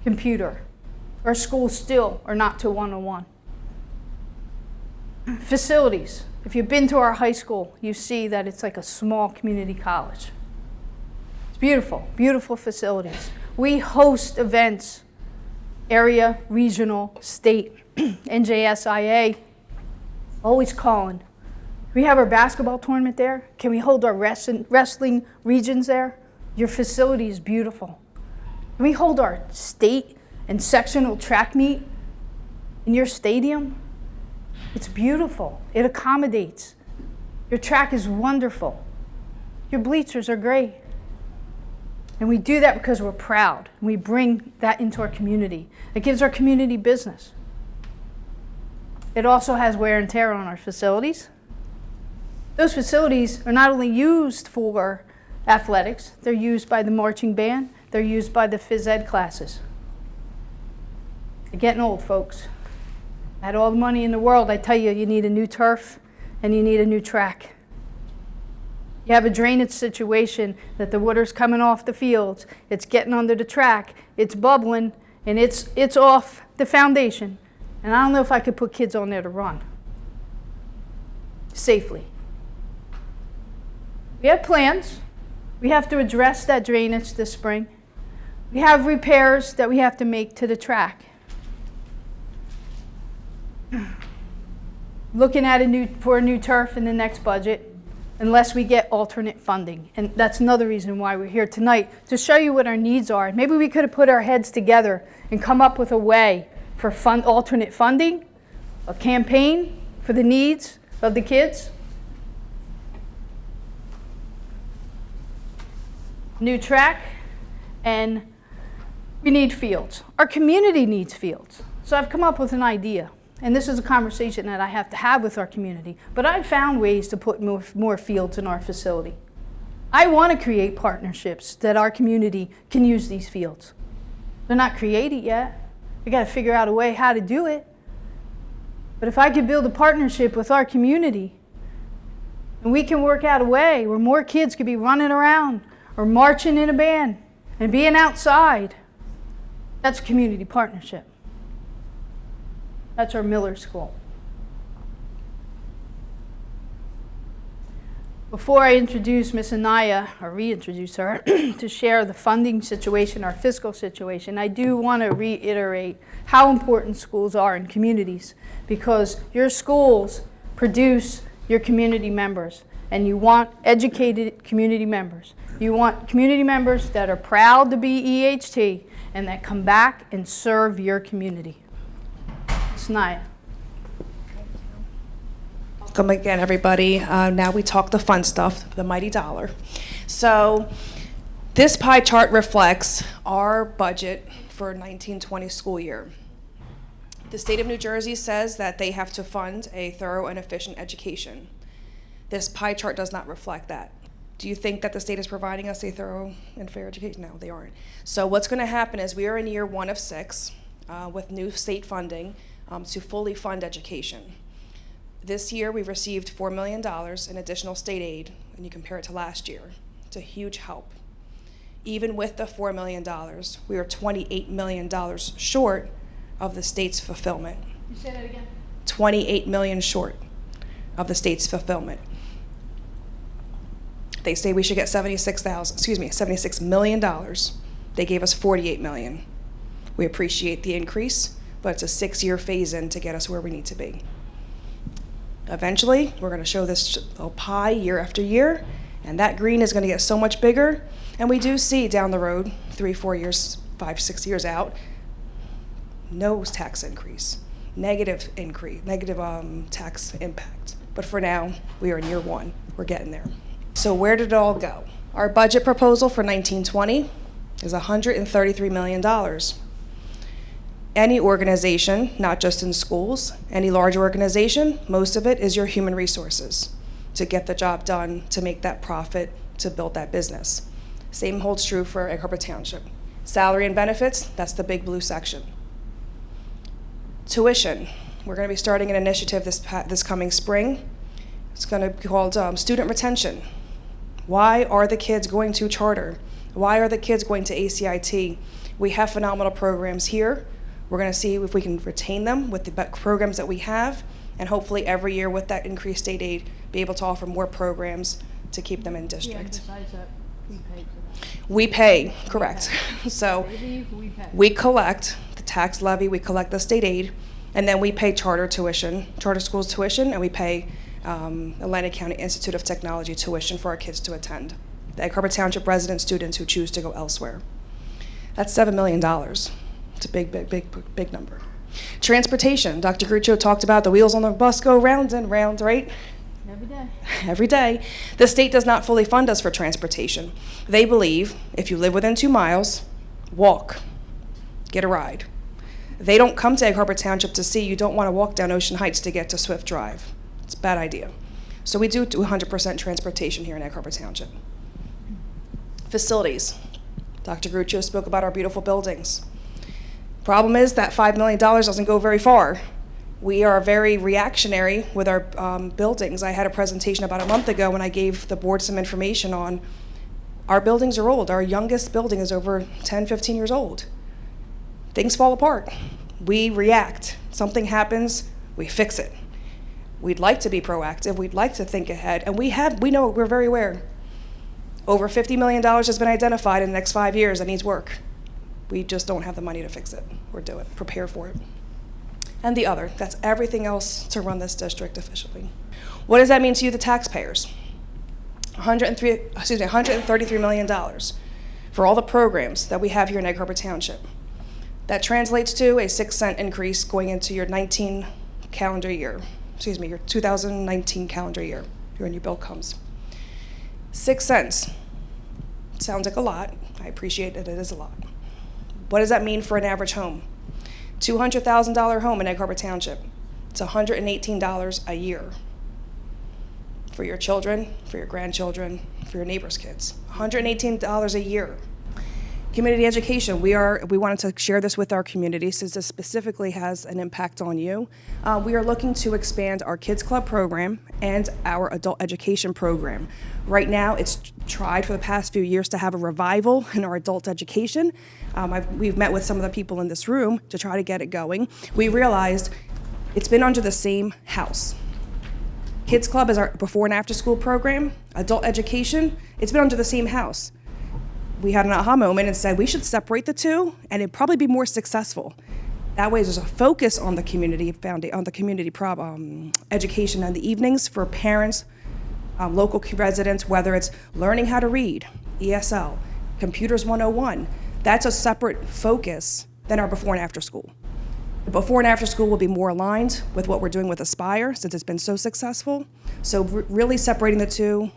computer. Our schools still are not to one-on-one. Facilities. If you've been to our high school, you see that it's like a small community college. It's beautiful, beautiful facilities. We host events, area, regional, state, NJSIA, always calling. We have our basketball tournament there. Can we hold our wrestling regions there? Your facility is beautiful. Can we hold our state and sectional track meet in your stadium? It's beautiful. It accommodates. Your track is wonderful. Your bleachers are great. And we do that because we're proud. We bring that into our community. It gives our community business. It also has wear and tear on our facilities. Those facilities are not only used for athletics, they're used by the marching band, they're used by the phys ed classes. They're getting old, folks. I had all the money in the world, I tell you, you need a new turf and you need a new track. You have a drainage situation that the water's coming off the fields, it's getting under the track, it's bubbling, and it's off the foundation. And I don't know if I could put kids on there to run safely. We have plans. We have to address that drainage this spring. We have repairs that we have to make to the track. Looking at a new turf in the next budget, unless we get alternate funding. And that's another reason why we're here tonight, to show you what our needs are. Maybe we could have put our heads together and come up with a way for alternate funding, a campaign for the needs of the kids. New track, and we need fields. Our community needs fields. So I've come up with an idea, and this is a conversation that I have to have with our community, but I've found ways to put more fields in our facility. I want to create partnerships that our community can use these fields. They're not created yet. We got to figure out a way how to do it. But if I could build a partnership with our community, and we can work out a way where more kids could be running around or marching in a band and being outside, that's a community partnership. That's our Miller School. Before I introduce Ms. Anaya, or reintroduce her, to share the funding situation, our fiscal situation, I do want to reiterate how important schools are in communities, because your schools produce your community members, and you want educated community members. You want community members that are proud to be EHT and that come back and serve your community. Ms. Naya. Welcome again, everybody. Now we talk the fun stuff, the mighty dollar. So this pie chart reflects our budget for 1920 school year. The state of New Jersey says that they have to fund a thorough and efficient education. This pie chart does not reflect that. Do you think that the state is providing us a thorough and fair education? No, they aren't. So what's going to happen is we are in year 1 of 6 with new state funding to fully fund education. This year we've received $4 million in additional state aid when you compare it to last year. It's a huge help. Even with the $4 million, we are $28 million short of the state's fulfillment. You say that again? 28 million short of the state's fulfillment. They say we should get $76 million. They gave us $48 million. We appreciate the increase, but it's a 6-year phase-in to get us where we need to be. Eventually, we're going to show this little pie year after year, and that green is going to get so much bigger. And we do see down the road, 3, 4 years, 5, 6 years out, no tax increase, negative tax impact. But for now, we are in year 1. We're getting there. So where did it all go? Our budget proposal for 1920 is $133 million. Any organization, not just in schools, any large organization, most of it is your human resources to get the job done, to make that profit, to build that business. Same holds true for Egg Harbor Township. Salary and benefits, that's the big blue section. Tuition, we're going to be starting an initiative this coming spring. It's going to be called student retention. Why are the kids going to charter? Why are the kids going to ACIT? We have phenomenal programs here. We're going to see if we can retain them with the programs that we have, and hopefully every year with that increased state aid, be able to offer more programs to keep them in district. Yeah, besides that, we pay for that. We pay, correct. So We pay. we collect the tax levy, we collect the state aid, and then we pay charter tuition, charter schools tuition, and we pay Atlantic County Institute of Technology tuition for our kids to attend. The Egg Harbor Township resident students who choose to go elsewhere. That's $7 million. It's a big number. Transportation. Dr. Gruccio talked about the wheels on the bus go round and round, right? Every day. Every day. The state does not fully fund us for transportation. They believe if you live within 2 miles, walk, get a ride. They don't come to Egg Harbor Township to see you don't want to walk down Ocean Heights to get to Swift Drive. It's a bad idea. So we do 100% transportation here in Egg Harbor Township. Facilities. Dr. Gruccio spoke about our beautiful buildings. Problem is that $5 million doesn't go very far. We are very reactionary with our buildings. I had a presentation about a month ago when I gave the board some information on our buildings are old. Our youngest building is over 10, 15 years old. Things fall apart. We react. Something happens, we fix it. We'd like to be proactive. We'd like to think ahead. And we know, we're very aware. Over $50 million has been identified in the next 5 years that needs work. We just don't have the money to fix it or do it, prepare for it. And the other, that's everything else to run this district efficiently. What does that mean to you, the taxpayers? $133 million for all the programs that we have here in Egg Harbor Township. That translates to a 6-cent increase going into your your 2019 calendar year, when your bill comes. 6 cents. Sounds like a lot. I appreciate that it is a lot. What does that mean for an average home? $200,000 home in Egg Harbor Township. It's $118 a year for your children, for your grandchildren, for your neighbors' kids. $118 a year. Community education. We wanted to share this with our community since this specifically has an impact on you. We are looking to expand our Kids Club program and our adult education program. Right now, it's tried for the past few years to have a revival in our adult education. We've met with some of the people in this room to try to get it going. We realized it's been under the same house. Kids Club is our before and after school program. Adult education, it's been under the same house. We had an aha moment and said we should separate the two and it'd probably be more successful. That way, there's a focus on the community education in the evenings for parents, local residents, whether it's learning how to read, ESL, Computers 101. That's a separate focus than our before and after school. The before and after school will be more aligned with what we're doing with Aspire, since it's been so successful. So really separating the two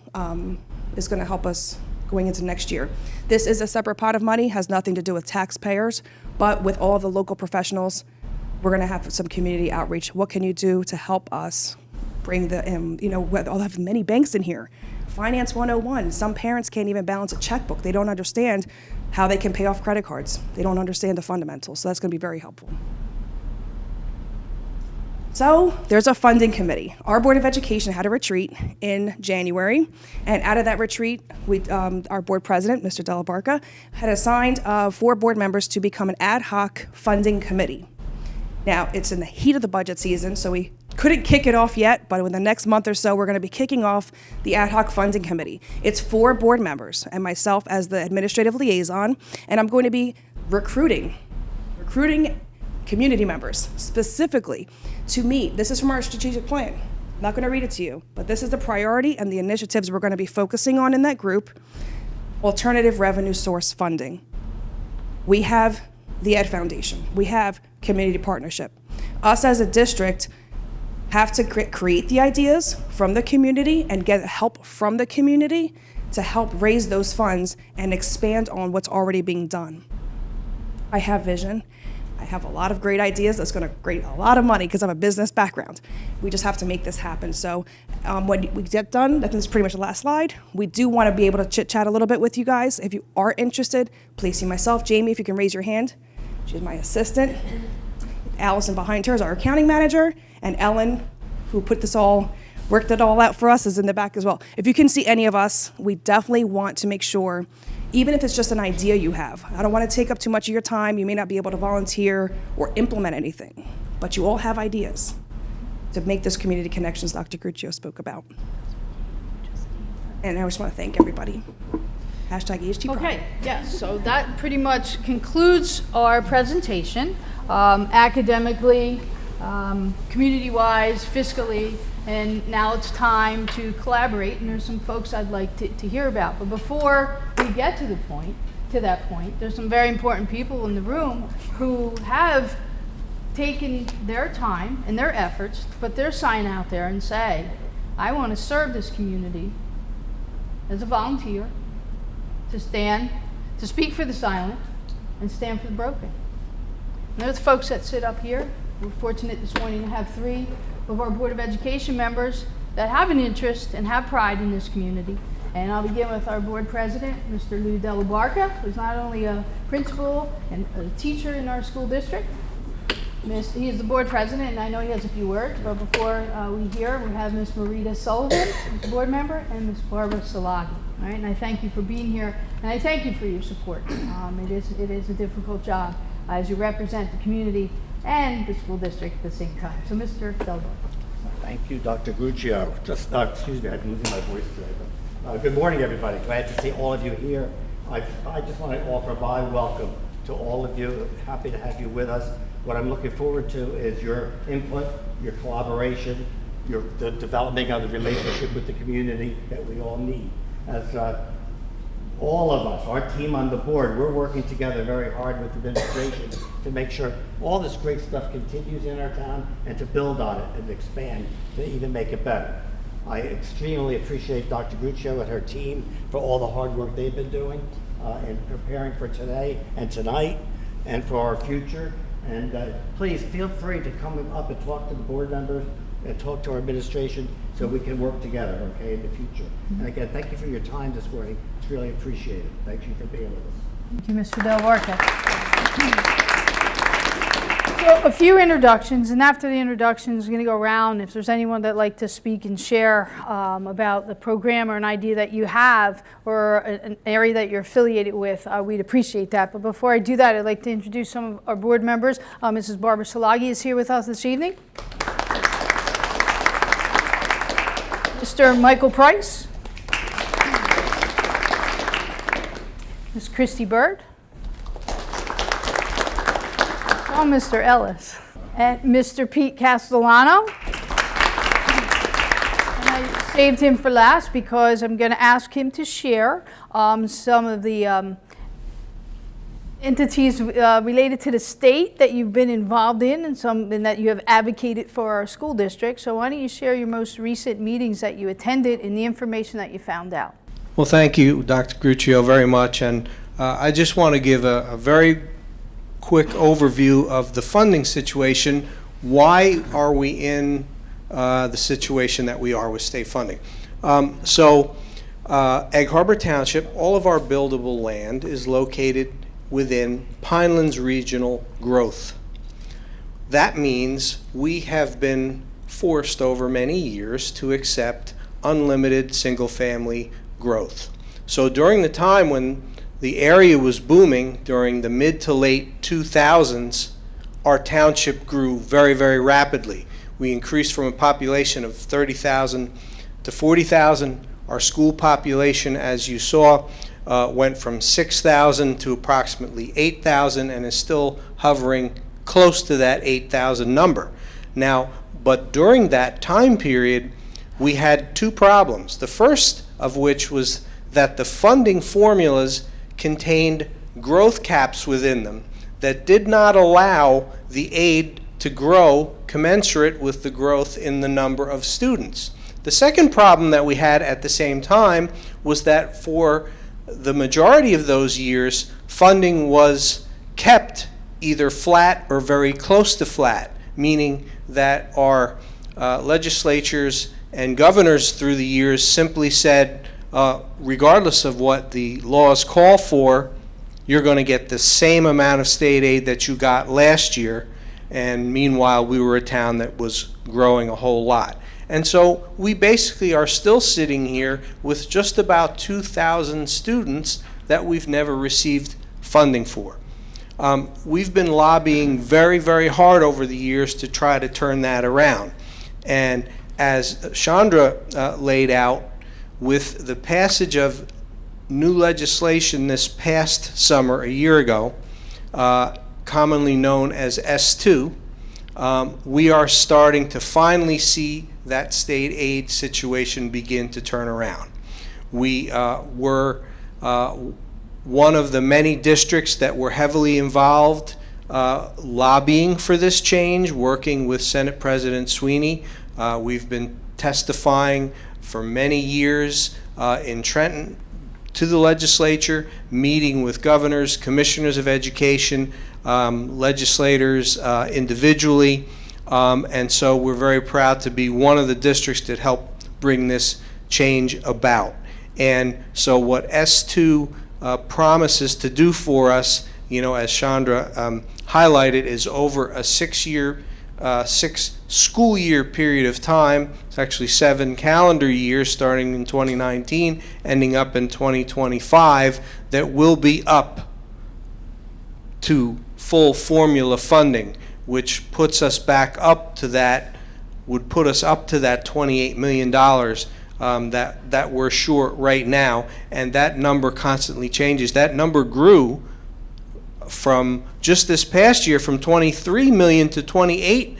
is going to help us going into next year. This is a separate pot of money, has nothing to do with taxpayers, but with all the local professionals, we're going to have some community outreach. What can you do to help us bring the, I'll have many banks in here. Finance 101, some parents can't even balance a checkbook. They don't understand how they can pay off credit cards. They don't understand the fundamentals, so that's going to be very helpful. So there's a funding committee. Our Board of Education had a retreat in January, and out of that retreat, our board president, Mr. Della Barca, had assigned 4 board members to become an ad hoc funding committee. Now, it's in the heat of the budget season, so we couldn't kick it off yet, but in the next month or so, we're going to be kicking off the ad hoc funding committee. It's 4 board members and myself as the administrative liaison, and I'm going to be recruiting community members specifically to meet. This is from our strategic plan. I'm not going to read it to you, but this is the priority and the initiatives we're going to be focusing on in that group. Alternative revenue source funding. We have the Ed Foundation. We have community partnership. Us as a district have to create the ideas from the community and get help from the community to help raise those funds and expand on what's already being done. I have vision. I have a lot of great ideas that's going to create a lot of money because I have a business background. We just have to make this happen. So when we get done, I think this is pretty much the last slide. We do want to be able to chit-chat a little bit with you guys. If you are interested, please see myself. Jamie, if you can raise your hand. She's my assistant. Allison behind her is our accounting manager. And Ellen, who worked it all out for us, is in the back as well. If you can see any of us, we definitely want to make sure, even if it's just an idea you have. I don't want to take up too much of your time. You may not be able to volunteer or implement anything, but you all have ideas to make this community connections Dr. Gruccio spoke about. And I just want to thank everybody. Hashtag EHT. Okay, yes, so that pretty much concludes our presentation. Academically, community-wise, fiscally, and now it's time to collaborate, and there's some folks I'd like to hear about. But before we get to that point, there's some very important people in the room who have taken their time and their efforts to put their sign out there and say, I want to serve this community as a volunteer, to speak for the silent and stand for the broken. And those folks that sit up here, we're fortunate this morning to have 3 of our Board of Education members that have an interest and have pride in this community. And I'll begin with our board president, Mr. Lou Della Barca, who's not only a principal and a teacher in our school district. He is the board president, and I know he has a few words, but before we have Ms. Marita Sullivan, who's a board member, and Ms. Barbara Salagi. All right, and I thank you for being here, and I thank you for your support. It is a difficult job as you represent the community and the school district at the same time. So, Mr. Della Barca. Thank you, Dr. Gruccio. Excuse me, I've been losing my voice today. Good morning, everybody. Glad to see all of you here. I just want to offer my welcome to all of you. Happy to have you with us. What I'm looking forward to is your input, your collaboration, the developing of the relationship with the community that we all need. As all of us, our team on the board, we're working together very hard with administration to make sure all this great stuff continues in our town and to build on it and expand to even make it better. I extremely appreciate Dr. Gruccio and her team for all the hard work they've been doing in preparing for today and tonight and for our future. And please feel free to come up and talk to the board members and talk to our administration so we can work together, okay, in the future. And again, thank you for your time this morning. It's really appreciated. Thank you for being with us. Thank you, Mr. Della Barca. So a few introductions, and after the introductions, we're going to go around. If there's anyone that'd like to speak and share about the program or an idea that you have or an area that you're affiliated with, we'd appreciate that. But before I do that, I'd like to introduce some of our board members. Mrs. Barbara Salagi is here with us this evening. Mr. Michael Price. Ms. Christy Bird. Oh, Mr. Ellis. And Mr. Pete Castellano. And I saved him for last because I'm going to ask him to share some of the entities related to the state that you've been involved in and something that you have advocated for our school district. So why don't you share your most recent meetings that you attended and the information that you found out? Well, thank you, Dr. Gruccio, very much. And I just want to give a very quick overview of the funding situation. Why are we in the situation that we are with state funding? Egg Harbor Township, all of our buildable land is located within Pinelands Regional Growth. That means we have been forced over many years to accept unlimited single-family growth. So during the time when the area was booming, during the mid to late 2000s, our township grew very, very rapidly. We increased from a population of 30,000 to 40,000. Our school population, as you saw, went from 6,000 to approximately 8,000 and is still hovering close to that 8,000 number. Now, but during that time period, we had two problems. The first of which was that the funding formulas contained growth caps within them that did not allow the aid to grow commensurate with the growth in the number of students. The second problem that we had at the same time was that for the majority of those years, funding was kept either flat or very close to flat, meaning that our legislatures and governors through the years simply said, regardless of what the laws call for, you're going to get the same amount of state aid that you got last year, and meanwhile we were a town that was growing a whole lot. And so we basically are still sitting here with just about 2,000 students that we've never received funding for. We've been lobbying very, very hard over the years to try to turn that around. And as Chandra laid out, with the passage of new legislation this past summer, a year ago, commonly known as S2, we are starting to finally see that state aid situation begin to turn around. We were one of the many districts that were heavily involved lobbying for this change, working with Senate President Sweeney. We've been testifying for many years in Trenton to the legislature, meeting with governors, commissioners of education, legislators individually, and so we're very proud to be one of the districts that helped bring this change about. And so what S2 promises to do for us, you know, as Chandra highlighted, is over a 6 school year period of time. It's actually 7 calendar years starting in 2019, ending up in 2025, that will be up to full formula funding, which puts us back up to that, would put us up to that $28 million that we're short right now, and that number constantly changes. That number grew from just this past year from 23 million to 28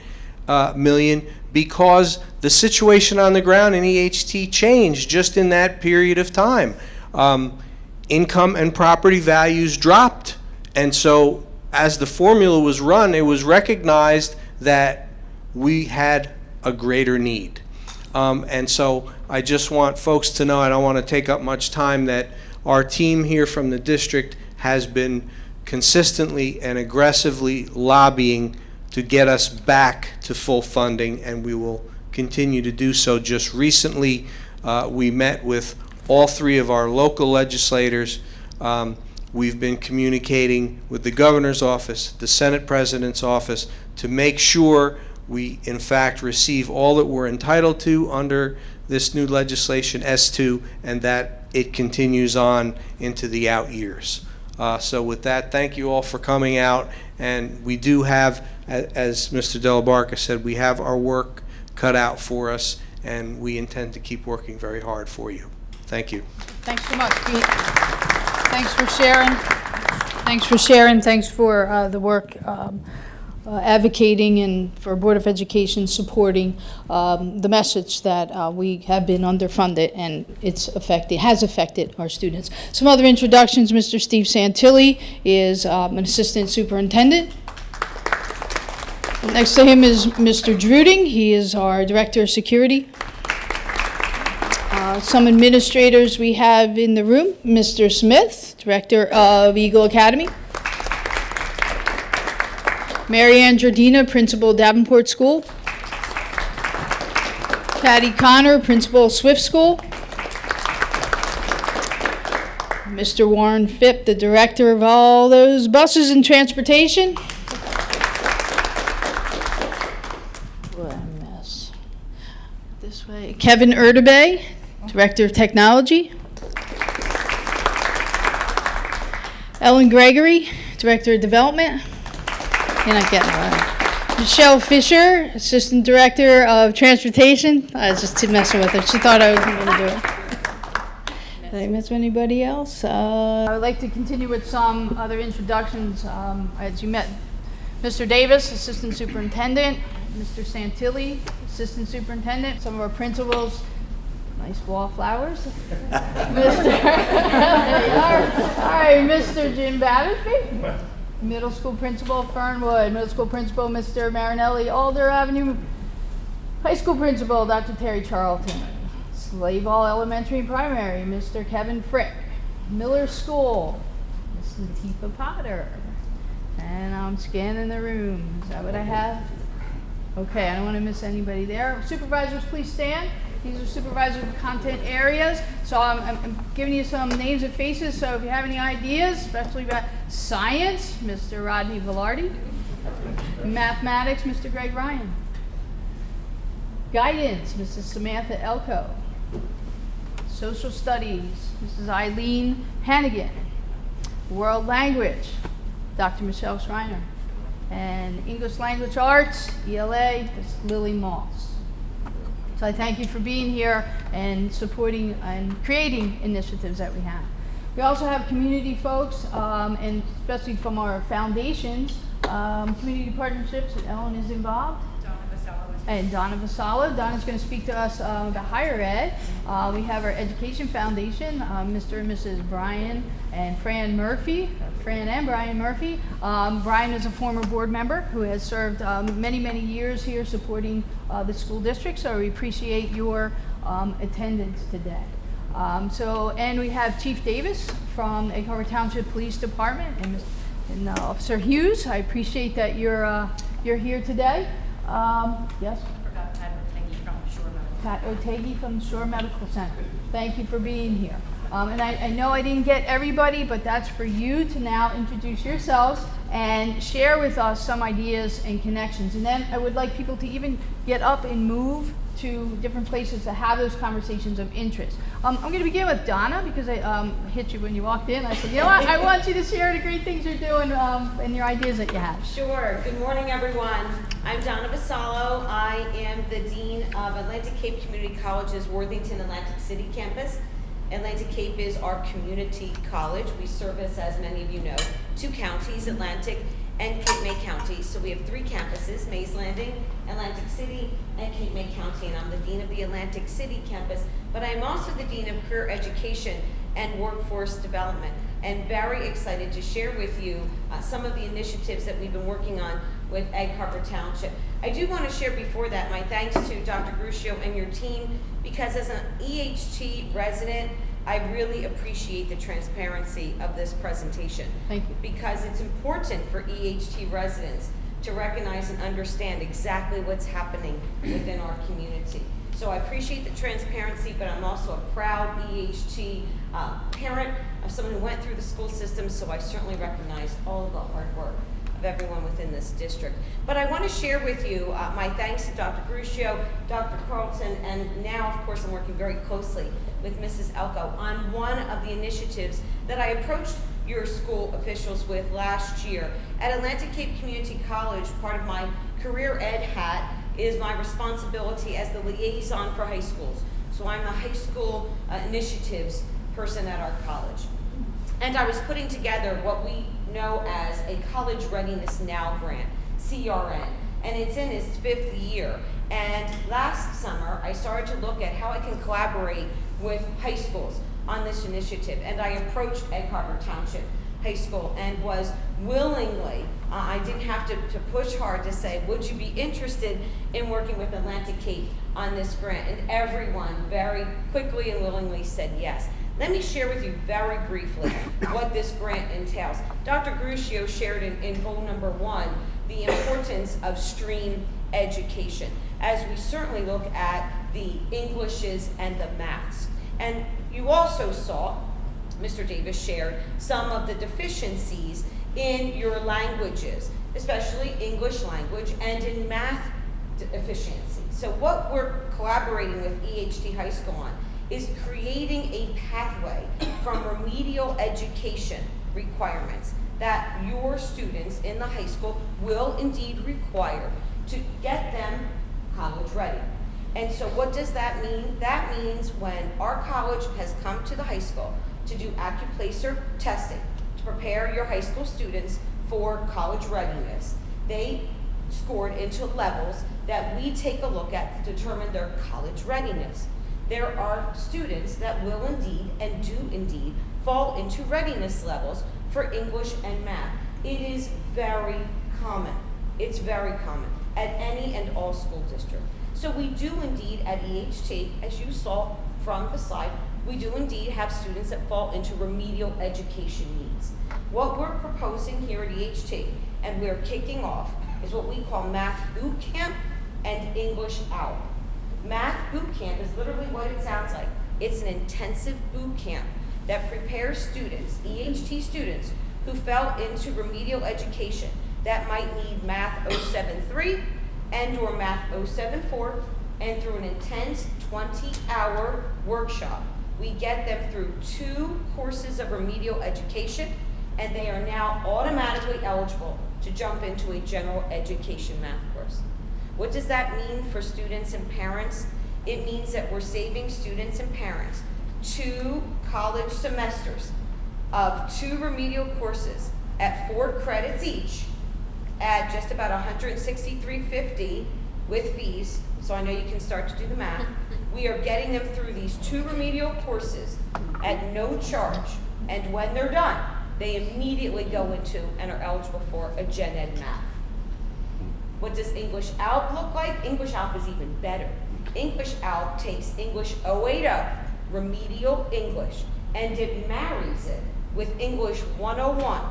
million because the situation on the ground in EHT changed just in that period of time. Income and property values dropped, and so as the formula was run, it was recognized that we had a greater need. And so I just want folks to know, I don't want to take up much time, that our team here from the district has been consistently and aggressively lobbying to get us back to full funding, and we will continue to do so. Just recently, we met with all 3 of our local legislators. We've been communicating with the governor's office, the Senate President's office, to make sure we, in fact, receive all that we're entitled to under this new legislation, S2, and that it continues on into the out years. So with that, thank you all for coming out, and we do have, as Mr. Delabarca said, we have our work cut out for us, and we intend to keep working very hard for you. Thank you. Thanks so much, Pete. Thanks for sharing. Thanks for sharing. Thanks for the work advocating and for Board of Education supporting the message that we have been underfunded and has affected our students. Some other introductions: Mr. Steve Santilli is an assistant superintendent. Next to him is Mr. Druding. He is our director of security. Some administrators we have in the room: Mr. Smith, director of Eagle Academy. Mary Ann Giardina, principal, Davenport School. Patty Connor, principal, Swift School. Mr. Warren Phipp, the director of all those buses and transportation. What a mess. This way. Kevin Erdabe, director of technology. Ellen Gregory, director of development. You're not getting it right. Michelle Fisher, Assistant Director of Transportation. I was just messing with her. She thought I was going to do it. Did I miss anybody else? I would like to continue with some other introductions. As you met, Mr. Davis, Assistant Superintendent. Mr. Santilli, Assistant Superintendent. Some of our principals. Nice wallflowers. Mr. There you are. All right, Mr. Jim Battersby. Middle school principal, Fernwood. Middle school principal, Mr. Marinelli, Alder Avenue. High school principal, Dr. Terry Charlton. Slave Hall Elementary and Primary, Mr. Kevin Frick. Miller School, Miss Latifah Potter. And I'm scanning the room. Is that what I have? Okay, I don't want to miss anybody there. Supervisors, please stand. These are supervisors of content areas. So I'm giving you some names and faces, so if you have any ideas, especially about science, Mr. Rodney Velarde. Mathematics, Mr. Greg Ryan. Guidance, Mrs. Samantha Elko. Social studies, Mrs. Eileen Hannigan. World language, Dr. Michelle Schreiner. And English language arts, ELA, Ms. Lily Moss. So I thank you for being here and supporting and creating initiatives that we have. We also have community folks, and especially from our foundations, community partnerships, and Ellen is involved. And Donna Vassallo. Donna's going to speak to us about higher ed. We have our Education Foundation, Mr. and Mrs. Brian and Fran Murphy. Fran and Brian Murphy. Brian is a former board member who has served many, many years here supporting the school district, so we appreciate your attendance today. And we have Chief Davis from Egg Harbor Township Police Department and Officer Hughes. I appreciate that you're here today. Yes? Pat Otegi from Shore Medical Center. Thank you for being here. And I know I didn't get everybody, but that's for you to now introduce yourselves and share with us some ideas and connections. And then I would like people to even get up and move to different places to have those conversations of interest. I'm going to begin with Donna because I hit you when you walked in. I said, you know what, I want you to share the great things you're doing and your ideas that you have. Sure. Good morning, everyone. I'm Donna Vassallo. I am the Dean of Atlantic Cape Community College's Worthington Atlantic City campus. Atlantic Cape is our community college. We service, as many of you know, 2 counties, Atlantic and Cape May County. So we have 3 campuses, Mays Landing, Atlantic City, and Cape May County. And I'm the Dean of the Atlantic City campus, but I'm also the Dean of Career Education and Workforce Development. And very excited to share with you some of the initiatives that we've been working on with Egg Harbor Township. I do want to share before that my thanks to Dr. Gruccio and your team, because as an EHT resident, I really appreciate the transparency of this presentation. Thank you. Because it's important for EHT residents to recognize and understand exactly what's happening within our community. So I appreciate the transparency, but I'm also a proud EHT parent of someone who went through the school system, so I certainly recognize all of the hard work of everyone within this district. But I want to share with you my thanks to Dr. Gruccio, Dr. Carlton, and now, of course, I'm working very closely with Mrs. Elko on one of the initiatives that I approached your school officials with last year. At Atlantic Cape Community College, part of my career ed hat is my responsibility as the liaison for high schools. So I'm the high school initiatives person at our college. And I was putting together what we know as a College Readiness Now grant, CRN, and it's in its 5th year. And last summer, I started to look at how I can collaborate with high schools on this initiative, and I approached Egg Harbor Township High School and was willingly, I didn't have to push hard to say, would you be interested in working with Atlantic Cape on this grant? And everyone very quickly and willingly said yes. Let me share with you very briefly what this grant entails. Dr. Gruccio shared in goal number 1 the importance of STREAM education, as we certainly look at the Englishes and the maths. And you also saw, Mr. Davis shared, some of the deficiencies in your languages, especially English language and in math efficiency. So what we're collaborating with EHT High School on is creating a pathway from remedial education requirements that your students in the high school will indeed require to get them college ready. And so what does that mean? That means when our college has come to the high school to do AccuPlacer testing to prepare your high school students for college readiness, they scored into levels that we take a look at to determine their college readiness. There are students that will indeed and do indeed fall into readiness levels for English and math. It is very common. It's very common at any and all school districts. So we do indeed at EHT, as you saw from the slide, we do indeed have students that fall into remedial education needs. What we're proposing here at EHT, and we're kicking off, is what we call Math Boot Camp and English Out. Math Boot Camp is literally what it sounds like. It's an intensive boot camp that prepares students, EHT students, who fell into remedial education that might need Math 073 and or Math 074, and through an intense 20-hour workshop, we get them through 2 courses of remedial education, and they are now automatically eligible to jump into a general education math course. What does that mean for students and parents? It means that we're saving students and parents 2 college semesters of 2 remedial courses at 4 credits each at just about $163.50 with fees, so I know you can start to do the math. We are getting them through these 2 remedial courses at no charge, and when they're done, they immediately go into and are eligible for a Gen Ed math. What does English Out look like? English Out is even better. English Out takes English 080, remedial English, and it marries it with English 101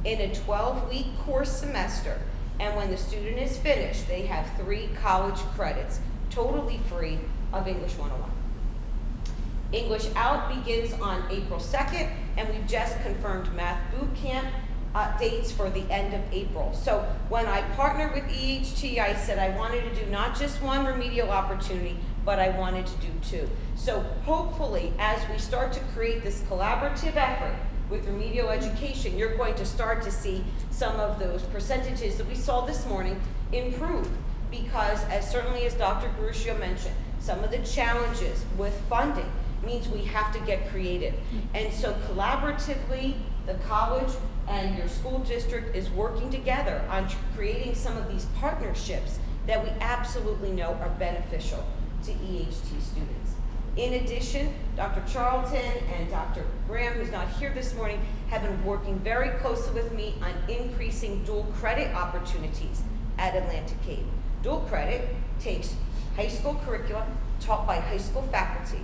in a 12-week course semester. And when the student is finished, they have 3 college credits, totally free of English 101. English Out begins on April 2nd, and we've just confirmed Math Boot Camp dates for the end of April. So when I partnered with EHT, I said I wanted to do not just 1 remedial opportunity, but I wanted to do 2. So hopefully, as we start to create this collaborative effort with remedial education, you're going to start to see some of those percentages that we saw this morning improve. Because certainly as Dr. Gruccio mentioned, some of the challenges with funding means we have to get creative. And so collaboratively, the college and your school district is working together on creating some of these partnerships that we absolutely know are beneficial to EHT students. In addition, Dr. Charlton and Dr. Graham, who's not here this morning, have been working very closely with me on increasing dual credit opportunities at Atlantic Cape. Dual credit takes high school curricula taught by high school faculty,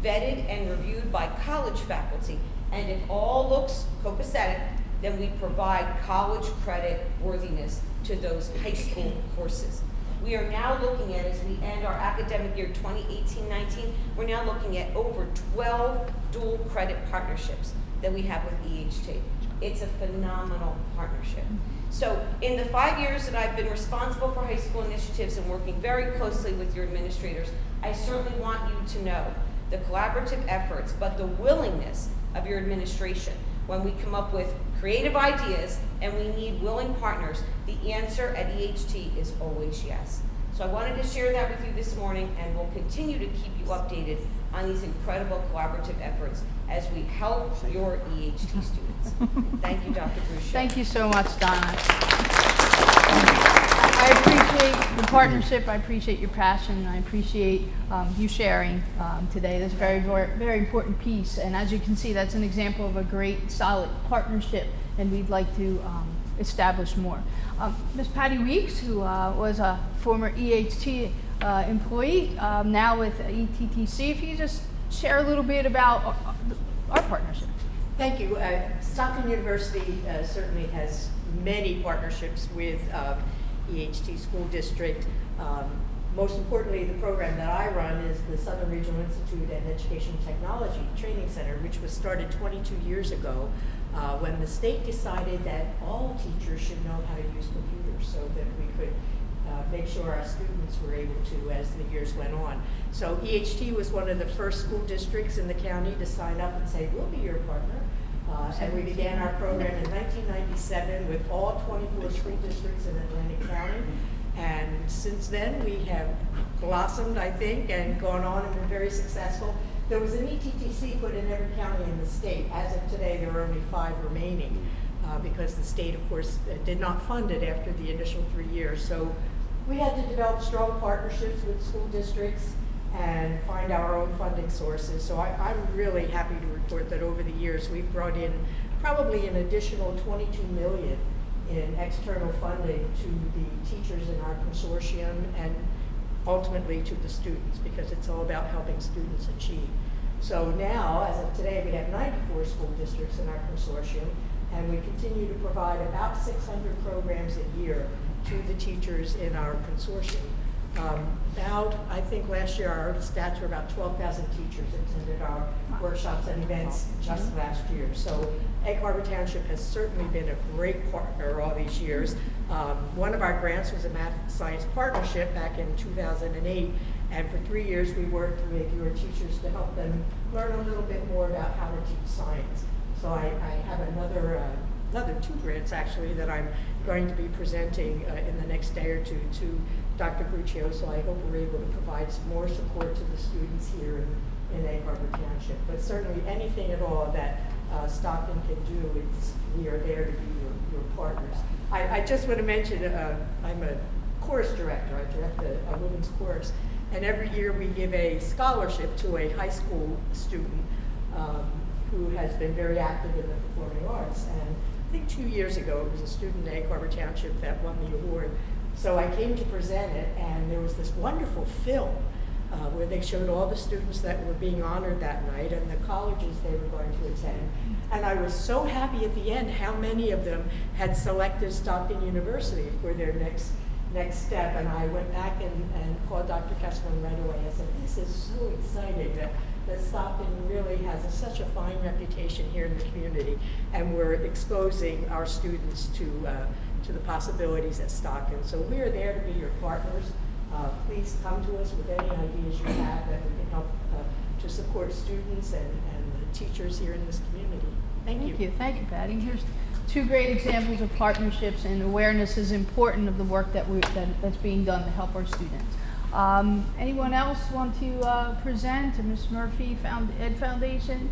vetted and reviewed by college faculty, and if all looks copacetic, then we provide college credit worthiness to those high school courses. We are now looking at, as we end our academic year 2018-19, we're now looking at over 12 dual credit partnerships that we have with EHT. It's a phenomenal partnership. So in the 5 years that I've been responsible for high school initiatives and working very closely with your administrators, I certainly want you to know the collaborative efforts, but the willingness of your administration. When we come up with creative ideas and we need willing partners, the answer at EHT is always yes. So I wanted to share that with you this morning, and we'll continue to keep you updated on these incredible collaborative efforts as we help your EHT students. Thank you, Dr. Gruccio. Thank you so much, Donna. I appreciate the partnership, I appreciate your passion, and I appreciate you sharing today. That's a very, very important piece, and as you can see, that's an example of a great, solid partnership, and we'd like to establish more. Ms. Patty Weeks, who was a former EHT employee, now with ETTC, if you just share a little bit about our partnership. Thank you. Stockton University certainly has many partnerships with EHT School District. Most importantly, the program that I run is the Southern Regional Institute and Education Technology Training Center, which was started 22 years ago when the state decided that all teachers should know how to use computers so that we could make sure our students were able to as the years went on. So EHT was one of the first school districts in the county to sign up and say, we'll be your partner. And we began our program in 1997 with all 24 school districts in Atlantic County. And since then, we have blossomed, I think, and gone on and been very successful. There was an ETTC put in every county in the state. As of today, there are only 5 remaining because the state, of course, did not fund it after the initial 3 years. So we had to develop strong partnerships with school districts and find our own funding sources. So I'm really happy to report that over the years we've brought in probably an additional $22 million in external funding to the teachers in our consortium and ultimately to the students, because it's all about helping students achieve. So now, as of today, we have 94 school districts in our consortium, and we continue to provide about 600 programs a year to the teachers in our consortium. I think last year our stats were about 12,000 teachers attended our workshops and events just last year. So Egg Harbor Township has certainly been a great partner all these years. One of our grants was a math science partnership back in 2008, and for 3 years we worked with your teachers to help them learn a little bit more about how to teach science. So I have another 2 grants actually that I'm going to be presenting in the next day or two to Dr. Gruccio, so I hope we're able to provide some more support to the students here in Egg Harbor Township. But certainly anything at all that Stockton can do, we are there to be your partners. I just want to mention, I'm a chorus director. I direct a women's chorus, and every year we give a scholarship to a high school student who has been very active in the performing arts. And I think 2 years ago, it was a student in Egg Harbor Township that won the award. So I came to present it, and there was this wonderful film where they showed all the students that were being honored that night and the colleges they were going to attend. And I was so happy at the end how many of them had selected Stockton University for their next step. And I went back and called Dr. Kesselman right away. I said, this is so exciting that Stockton really has such a fine reputation here in the community, and we're exposing our students to the possibilities at Stockton. So we are there to be your partners. Please come to us with any ideas you have that we can help to support students and the teachers here in this community. Thank you. Thank you, Patty. Here's 2 great examples of partnerships, and awareness is important of the work that's being done to help our students. Anyone else want to present? Ms. Murphy, Ed Foundation.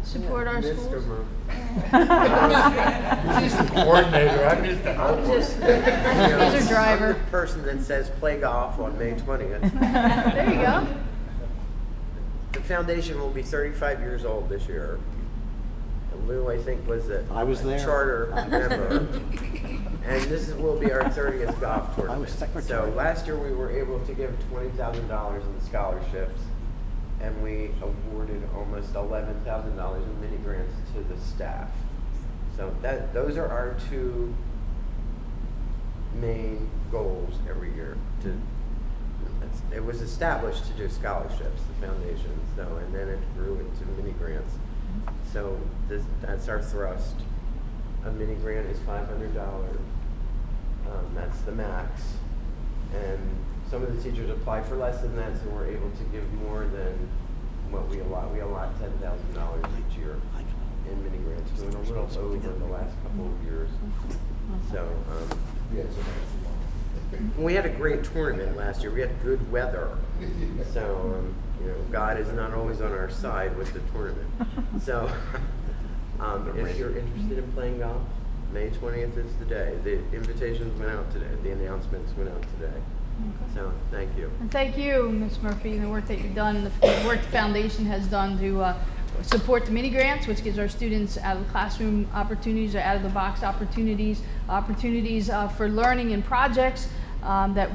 Support our schools. He's the coordinator. I'm just the helper. He's a driver. I'm the person that says play golf on May 20th. There you go. The foundation will be 35 years old this year. Lou, I think, was a charter member. And this will be our 30th golf tournament. I was secretary. So last year we were able to give $20,000 in scholarships, and we awarded almost $11,000 in mini grants to the staff. So those are our 2 main goals every year. It was established to do scholarships, the foundation, and then it grew into mini grants. So that's our thrust. A mini grant is $500. That's the max. And some of the teachers apply for less than that, so we're able to give more than what we allot. We allot $10,000 each year in mini grants, doing a little over the last couple of years. So we had a great tournament last year. We had good weather. So God is not always on our side with the tournament. So if you're interested in playing golf, May 20th is the day. The invitations went out today. The announcements went out today. So thank you. And thank you, Ms. Murphy, and the work that you've done, the work the foundation has done to support the mini grants, which gives our students out of the classroom opportunities or out of the box opportunities for learning and projects that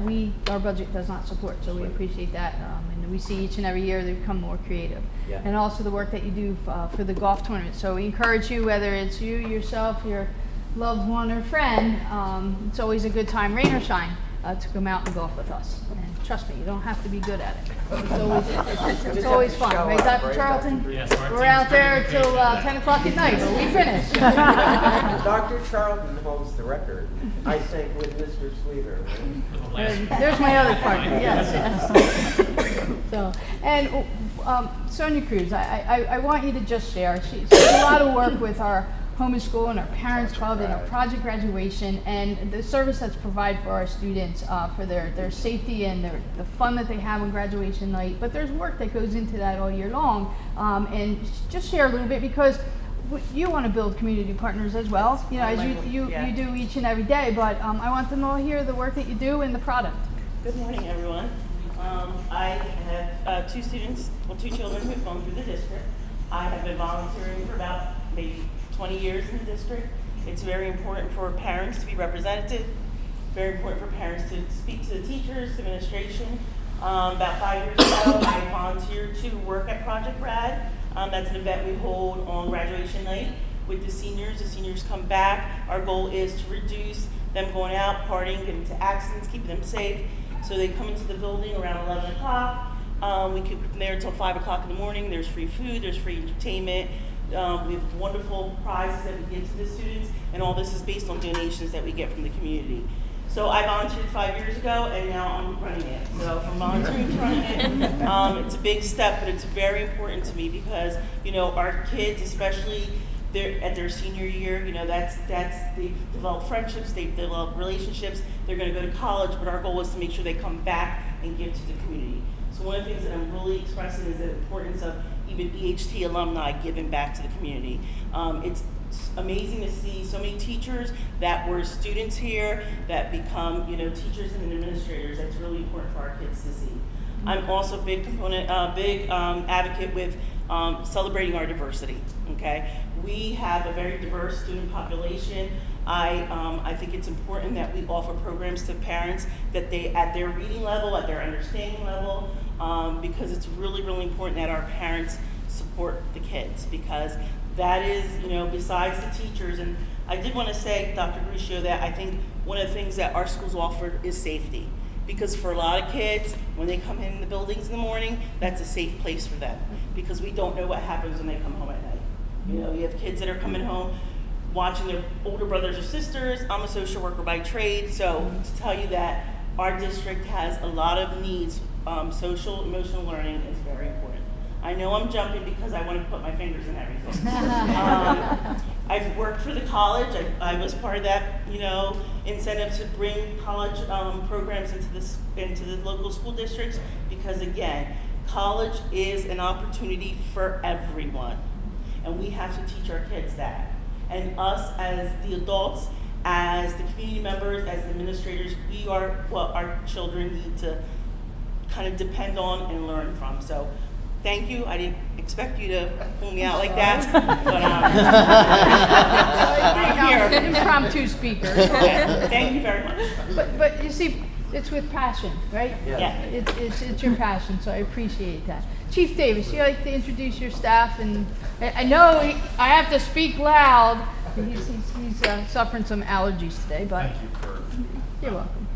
our budget does not support. So we appreciate that, and we see each and every year they become more creative. Yeah. And also the work that you do for the golf tournament. So we encourage you, whether it's you, yourself, your loved one, or friend, it's always a good time, rain or shine, to come out and golf with us. And trust me, you don't have to be good at it. It's always fun, right, Dr. Charlton? Yes, We're out there till 10 o'clock at night, but we finish. Dr. Charlton holds the record, I think, with Mr. Sleeter. There's my other partner, yes. So, and Sonia Cruz, I want you to just share. She does a lot of work with our home and school and our parents club and our project graduation and the service that's provided for our students for their safety and the fun that they have on graduation night. But there's work that goes into that all year long. And just share a little bit, because you want to build community partners as well, you know, as you do each and every day. But I want them all to hear the work that you do and the product. Good morning, everyone. I have two children who have gone through the district. I have been volunteering for about maybe 20 years in the district. It's very important for parents to be represented, very important for parents to speak to the teachers, administration. About 5 years ago, I volunteered to work at Project Rad. That's an event we hold on graduation night with the seniors. The seniors come back. Our goal is to reduce them going out, partying, getting into accidents, keeping them safe. So they come into the building around 11 o'clock. We keep them there until 5 o'clock in the morning. There's free food, there's free entertainment. We have wonderful prizes that we give to the students, and all this is based on donations that we get from the community. So I volunteered 5 years ago, and now I'm running it. So from volunteering to running it, it's a big step, but it's very important to me because, you know, our kids, especially at their senior year, you know, they've developed friendships, they've developed relationships, they're going to go to college, but our goal is to make sure they come back and give to the community. So one of the things that I'm really expressing is the importance of even EHT alumni giving back to the community. It's amazing to see so many teachers that were students here that become, you know, teachers and administrators. That's really important for our kids to see. I'm also a big advocate with celebrating our diversity. Okay, we have a very diverse student population. I think it's important that we offer programs to parents that they, at their reading level, at their understanding level, because it's really, really important that our parents support the kids, because that is, you know, besides the teachers. And I did want to say, Dr. Gruccio, that I think one of the things that our schools offer is safety. Because for a lot of kids, when they come in the buildings in the morning, that's a safe place for them. Because we don't know what happens when they come home at night. You know, you have kids that are coming home watching their older brothers or sisters. I'm a social worker by trade, so to tell you that our district has a lot of needs. Social, emotional learning is very important. I know I'm jumping because I want to put my fingers in everything. I've worked for the college. I was part of that, you know, incentive to bring college programs into the local school districts, because again, college is an opportunity for everyone, and we have to teach our kids that. And us as the adults, as the community members, as the administrators, we are what our children need to kind of depend on and learn from. So thank you. I didn't expect you to pull me out like that, but I'm here. Impromptu speaker. Yeah, thank you very much. But you see, it's with passion, right? Yeah. It's your passion, so I appreciate that. Chief Davis, you like to introduce your staff, and I know I have to speak loud. He's suffering some allergies today, but Thank you for. you're welcome.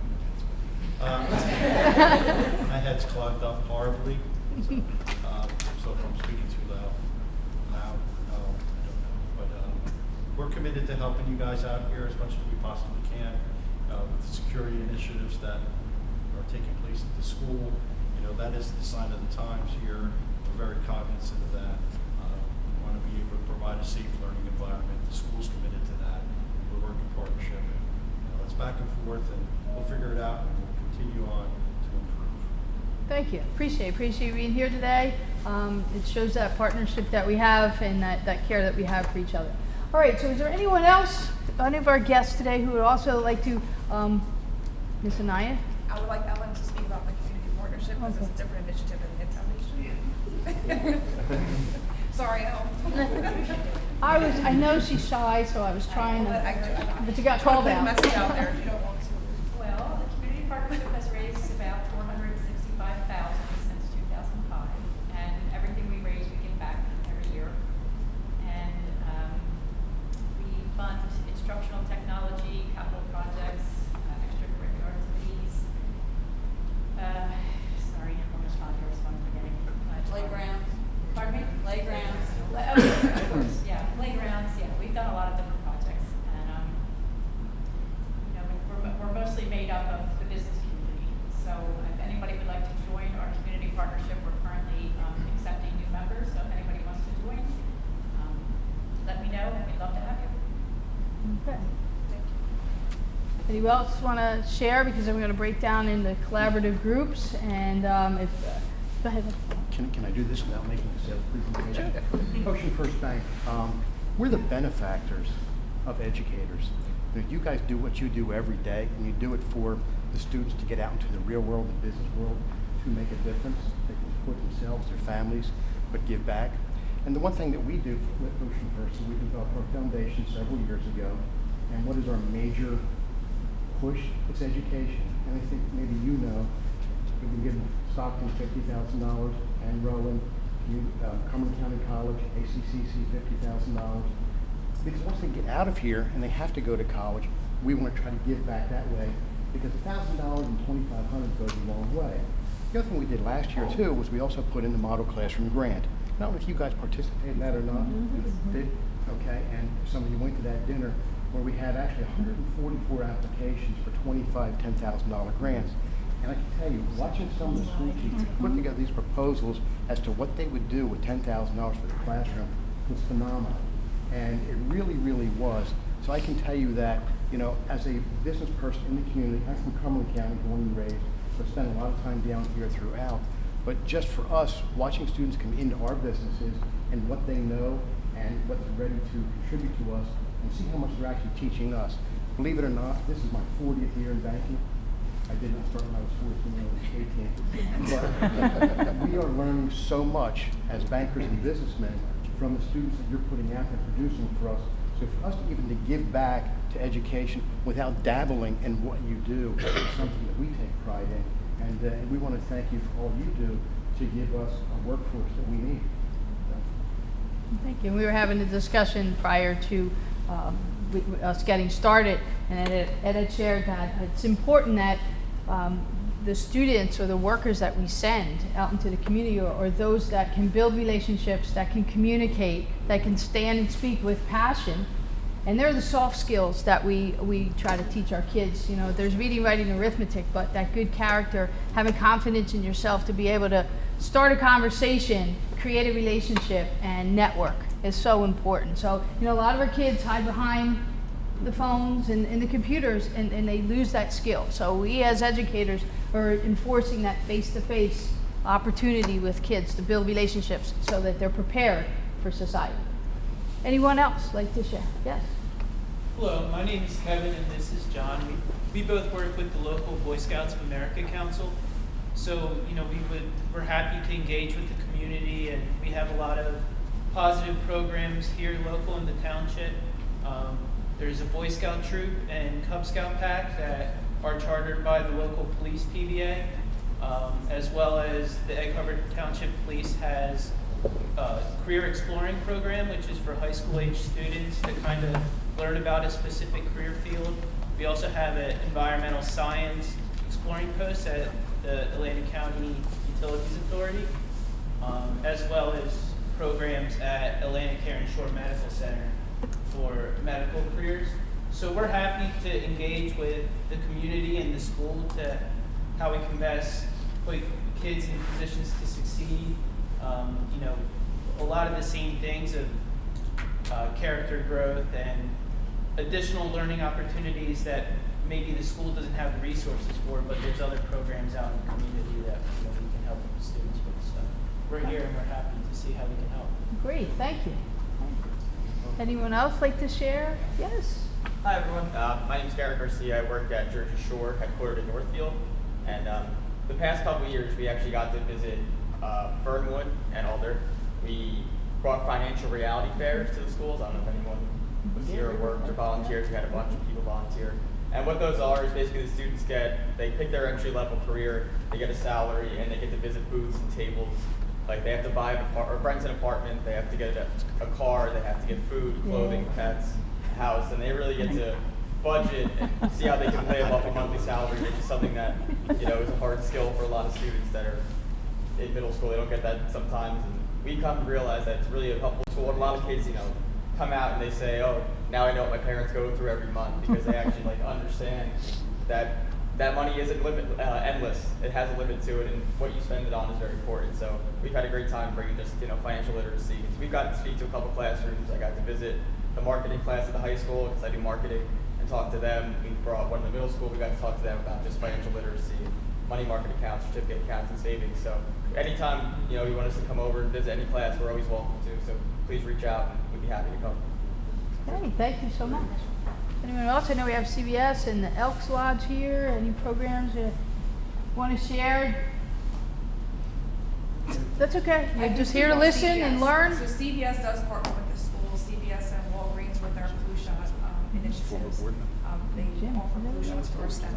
My head's clogged up horribly, so if I'm speaking too loud, no, I don't know. But we're committed to helping you guys out here as much as we possibly can with the security initiatives that are taking place at the school. You know, that is the sign of the times here. We're very cognizant of that. We want to be able to provide a safe learning environment. The school's committed to that. We're working partnership. And, you know, it's back and forth, and we'll figure it out, and we'll continue on to improve. Thank you. Appreciate you being here today. It shows that partnership that we have and that care that we have for each other. All right, so is there anyone else, any of our guests today who would also like to, Ms. Anaya? I would like Ellen to speak about the community partnership because it's a different initiative than the Foundation. Sorry, Ellen. I know she's shy, so I was trying to, but you got called out. Message out there if you don't want to. Well, the community partnership has raised about $465,000 since 2005, and everything we raise, we give back every year. And we fund instructional technology, capital projects, extracurricular activities. Sorry, I'm almost on here, so I'm forgetting. Playgrounds. Pardon me? Playgrounds. Of course, yeah, playgrounds, yeah, we've done a lot of different projects, and, you know, we're mostly made up of the business community, so if anybody would like to join our community partnership, we're currently accepting new members, so if anybody wants to join, let me know, we'd love to have you. Okay. Anyone else want to share? Because then we're going to break down into collaborative groups, and go ahead. Can I do this without making a sales presentation? Ocean First Bank, we're the benefactors of educators. You guys do what you do every day, and you do it for the students to get out into the real world, the business world, to make a difference. They can support themselves, their families, but give back. And the one thing that we do with Ocean First is we developed our foundation several years ago, and what is our major push? It's education. And I think maybe you know, we've been giving Stockton $50,000, and Rowan, Cumberland County College, ACCC $50,000. Because once they get out of here and they have to go to college, we want to try to give back that way, because $1,000 and $2,500 goes a long way. The other thing we did last year too was we also put in the Model Classroom Grant. I don't know if you guys participated in that or not. Did? Okay, and some of you went to that dinner where we had actually 144 applications for $10,000 grants. And I can tell you, watching some of the school teachers put together these proposals as to what they would do with $10,000 for the classroom was phenomenal. And it really, really was. So I can tell you that, you know, as a business person in the community, I'm from Cumberland County, born and raised, but spent a lot of time down here throughout. But just for us, watching students come into our businesses and what they know and what they're ready to contribute to us, and see how much they're actually teaching us. Believe it or not, this is my 40th year in banking. I did not start when I was 14, when I was 18. But we are learning so much as bankers and businessmen from the students that you're putting out and producing for us. So for us to even to give back to education without dabbling in what you do is something that we take pride in. And we want to thank you for all you do to give us a workforce that we need. Thank you. We were having a discussion prior to us getting started, and Ed had shared that it's important that the students or the workers that we send out into the community are those that can build relationships, that can communicate, that can stand and speak with passion. And they're the soft skills that we try to teach our kids. You know, there's reading, writing, arithmetic, but that good character, having confidence in yourself to be able to start a conversation, create a relationship, and network is so important. So, you know, a lot of our kids hide behind the phones and the computers, and they lose that skill. So we as educators are enforcing that face-to-face opportunity with kids to build relationships so that they're prepared for society. Anyone else like to share? Yes. Hello, my name is Kevin and this is John. We both work with the local Boy Scouts of America Council. So, you know, we're happy to engage with the community, and we have a lot of positive programs here local in the township. There's a Boy Scout troop and Cub Scout pack that are chartered by the local police PBA, as well as the Egg Harbor Township Police has a career exploring program, which is for high school age students to kind of learn about a specific career field. We also have an environmental science exploring post at the Atlantic County Utilities Authority, as well as programs at Atlantic Care and Shore Medical Center for medical careers. So we're happy to engage with the community and the school to how we can best put kids in positions to succeed. You know, a lot of the same things of character growth and additional learning opportunities that maybe the school doesn't have the resources for, but there's other programs out in the community that, you know, we can help the students with. So we're here and we're happy to see how we can help. Great, thank you. Anyone else like to share? Yes. Hi everyone, my name is Garrett Garcia. I work at Jersey Shore, headquartered in Northfield. And the past couple of years, we actually got to visit Fernwood and Alder. We brought financial reality fairs to the schools. I don't know if anyone was here or worked or volunteers. We had a bunch of people volunteer. And what those are is basically the students they pick their entry-level career, they get a salary, and they get to visit booths and tables. Like they have to buy or rent an apartment, they have to get a car, they have to get food, clothing, pets, a house, and they really get to budget and see how they can live off a monthly salary, which is something that, you know, is a hard skill for a lot of students that are in middle school. They don't get that sometimes, and we come to realize that it's really a helpful tool. And a lot of kids, you know, come out and they say, oh, now I know what my parents go through every month, because they actually like understand that that money isn't endless. It has a limit to it, and what you spend it on is very important. So we've had a great time bringing just, you know, financial literacy. We've gotten to speak to a couple classrooms. I got to visit the marketing class at the high school because I do marketing, and talk to them. We brought one in the middle school. We got to talk to them about just financial literacy, money market accounts, certificate accounts, and savings. So anytime, you know, you want us to come over and visit any class, we're always welcome to. So please reach out, and we'd be happy to come. Okay, thank you so much. Anyone else? I know we have CBS and the Elks Lodge here. Any programs you want to share? That's okay. You're just here to listen and learn. So CBS does partner with the schools, CBS and Walgreens with their flu shot initiatives. They offer flu shots for our staff.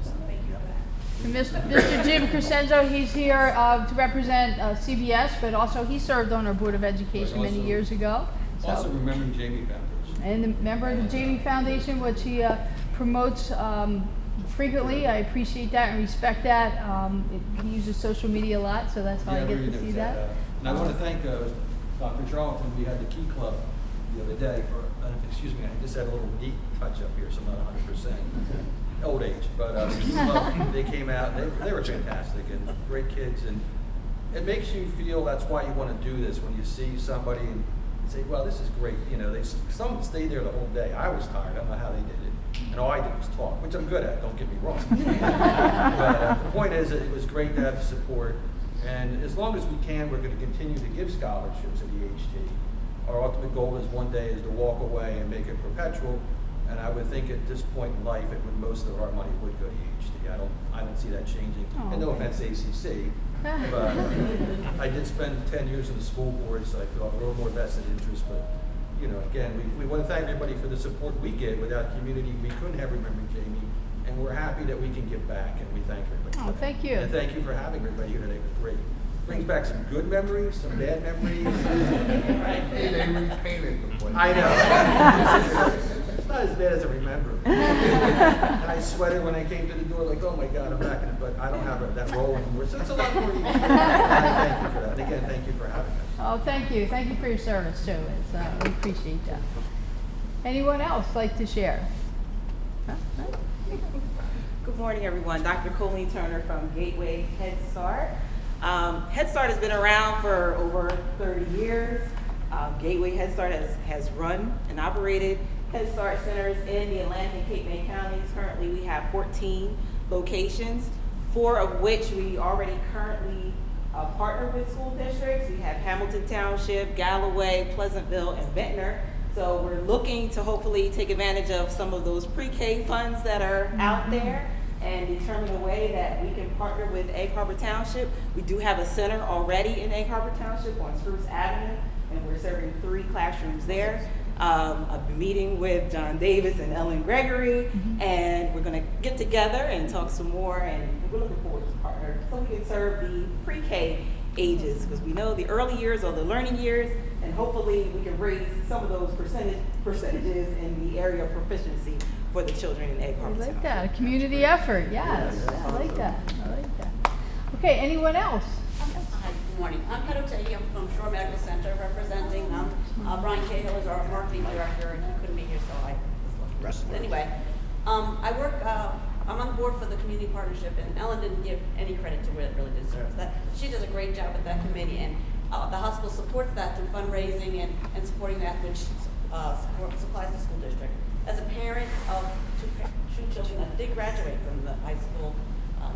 So thank you for that. And Mr. Jim Crescenzo, he's here to represent CBS, but also he served on our Board of Education many years ago. Also remembering Jamie Foundation. And a member of the Jamie Foundation, which he promotes frequently. I appreciate that and respect that. He uses social media a lot, so that's how I get to see that. And I want to thank Dr. Charlton. We had the Key Club the other day for, excuse me, I just had a little neat touch up here, so I'm not 100% old age. But the Key Club, they came out, they were fantastic and great kids. And it makes you feel that's why you want to do this, when you see somebody and say, well, this is great. You know, some stayed there the whole day. I was tired. I don't know how they did it. And all I did was talk, which I'm good at, don't get me wrong. But the point is that it was great to have support. And as long as we can, we're going to continue to give scholarships at EHT. Our ultimate goal is one day is to walk away and make it perpetual. And I would think at this point in life, most of our money would go to EHT. I don't see that changing. Oh, and no offense to ACC. But I did spend 10 years in the school board, so I feel a little more vested interest. But, you know, again, we want to thank everybody for the support we get. Without community, we couldn't have remembered Jamie. And we're happy that we can give back, and we thank everybody. Oh, thank you. And thank you for having everybody here today. It was great. Brings back some good memories, some bad memories. They repainted the place. I know. It's not as bad as I remember. And I sweated when I came to the door, like, oh my God, I'm back in it. But I don't have that role anymore. So it's a lot more easy. Thank you for that. And again, thank you for having us. Oh, thank you. Thank you for your service, too. We appreciate that. Anyone else like to share? Good morning, everyone. Dr. Colleen Turner from Gateway Head Start. Head Start has been around for over 30 years. Gateway Head Start has run and operated Head Start centers in the Atlantic and Cape May counties. Currently, we have 14 locations, 4 of which we already currently partner with school districts. We have Hamilton Township, Galloway, Pleasantville, and Ventnor. So we're looking to hopefully take advantage of some of those pre-K funds that are out there and determine a way that we can partner with Egg Harbor Township. We do have a center already in Egg Harbor Township on Spruce Avenue, and we're serving 3 classrooms there. I've been meeting with John Davis and Ellen Gregory, and we're going to get together and talk some more, and we're looking forward to partner so we can serve the pre-K ages, because we know the early years are the learning years, and hopefully we can raise some of those percentages in the area of proficiency for the children in Egg Harbor. I like that. A community effort. Yes. Yeah, I like that. I like that. Okay, anyone else? Hi, good morning. I'm Heather Tate. I'm from Shore Medical Center representing Brian Cahill is our marketing director, and he couldn't be here, so I was looking. Anyway, I'm on the board for the community partnership, and Ellen didn't give any credit to where it really deserves. That she does a great job with that committee, and the hospital supports that through fundraising and supporting that, which supplies the school district. As a parent of two children that did graduate from the high school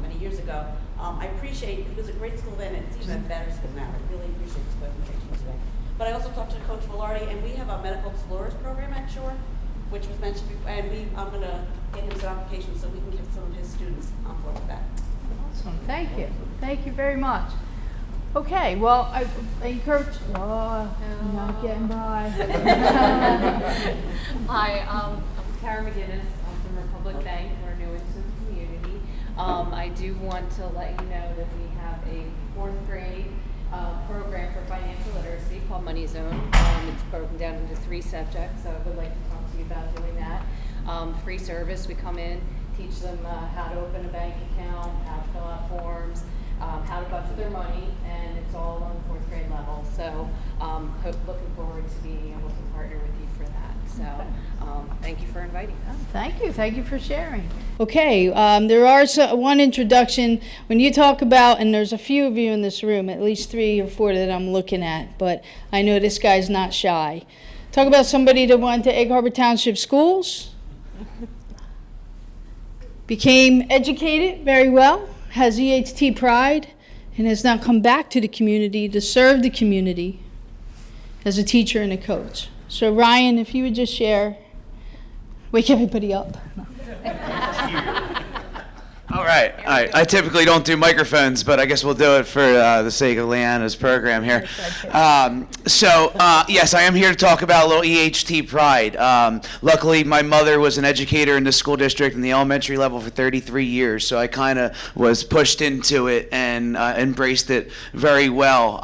many years ago, I appreciate it was a great school then, and it's even a better school now. I really appreciate this presentation today. But I also talked to Coach Velarde, and we have a medical explorers program at Shore, which was mentioned before, and I'm going to get him some applications so we can get some of his students on board with that. Awesome. Thank you. Thank you very much. Okay, well, I encourage, I'm not getting by. Hi, I'm Kara McGinnis. I'm from Republic Bank. We're new into the community. I do want to let you know that we have a 4th grade program for financial literacy called Money Zone. It's broken down into 3 subjects, so I would like to talk to you about doing that. Free service, we come in, teach them how to open a bank account, how to fill out forms, how to budget their money, and it's all on the 4th grade level. So looking forward to being able to partner with you for that. So thank you for inviting us. Thank you. Thank you for sharing. Okay, there are one introduction. When you talk about, and there's a few of you in this room, at least 3 or 4 that I'm looking at, but I know this guy's not shy. Talk about somebody that went to Egg Harbor Township schools, became educated very well, has EHT pride, and has now come back to the community to serve the community as a teacher and a coach. So Ryan, if you would just share, wake everybody up. All right. I typically don't do microphones, but I guess we'll do it for the sake of Leanna's program here. Yes, I am here to talk about a little EHT pride. Luckily, my mother was an educator in the school district in the elementary level for 33 years, so I kind of was pushed into it and embraced it very well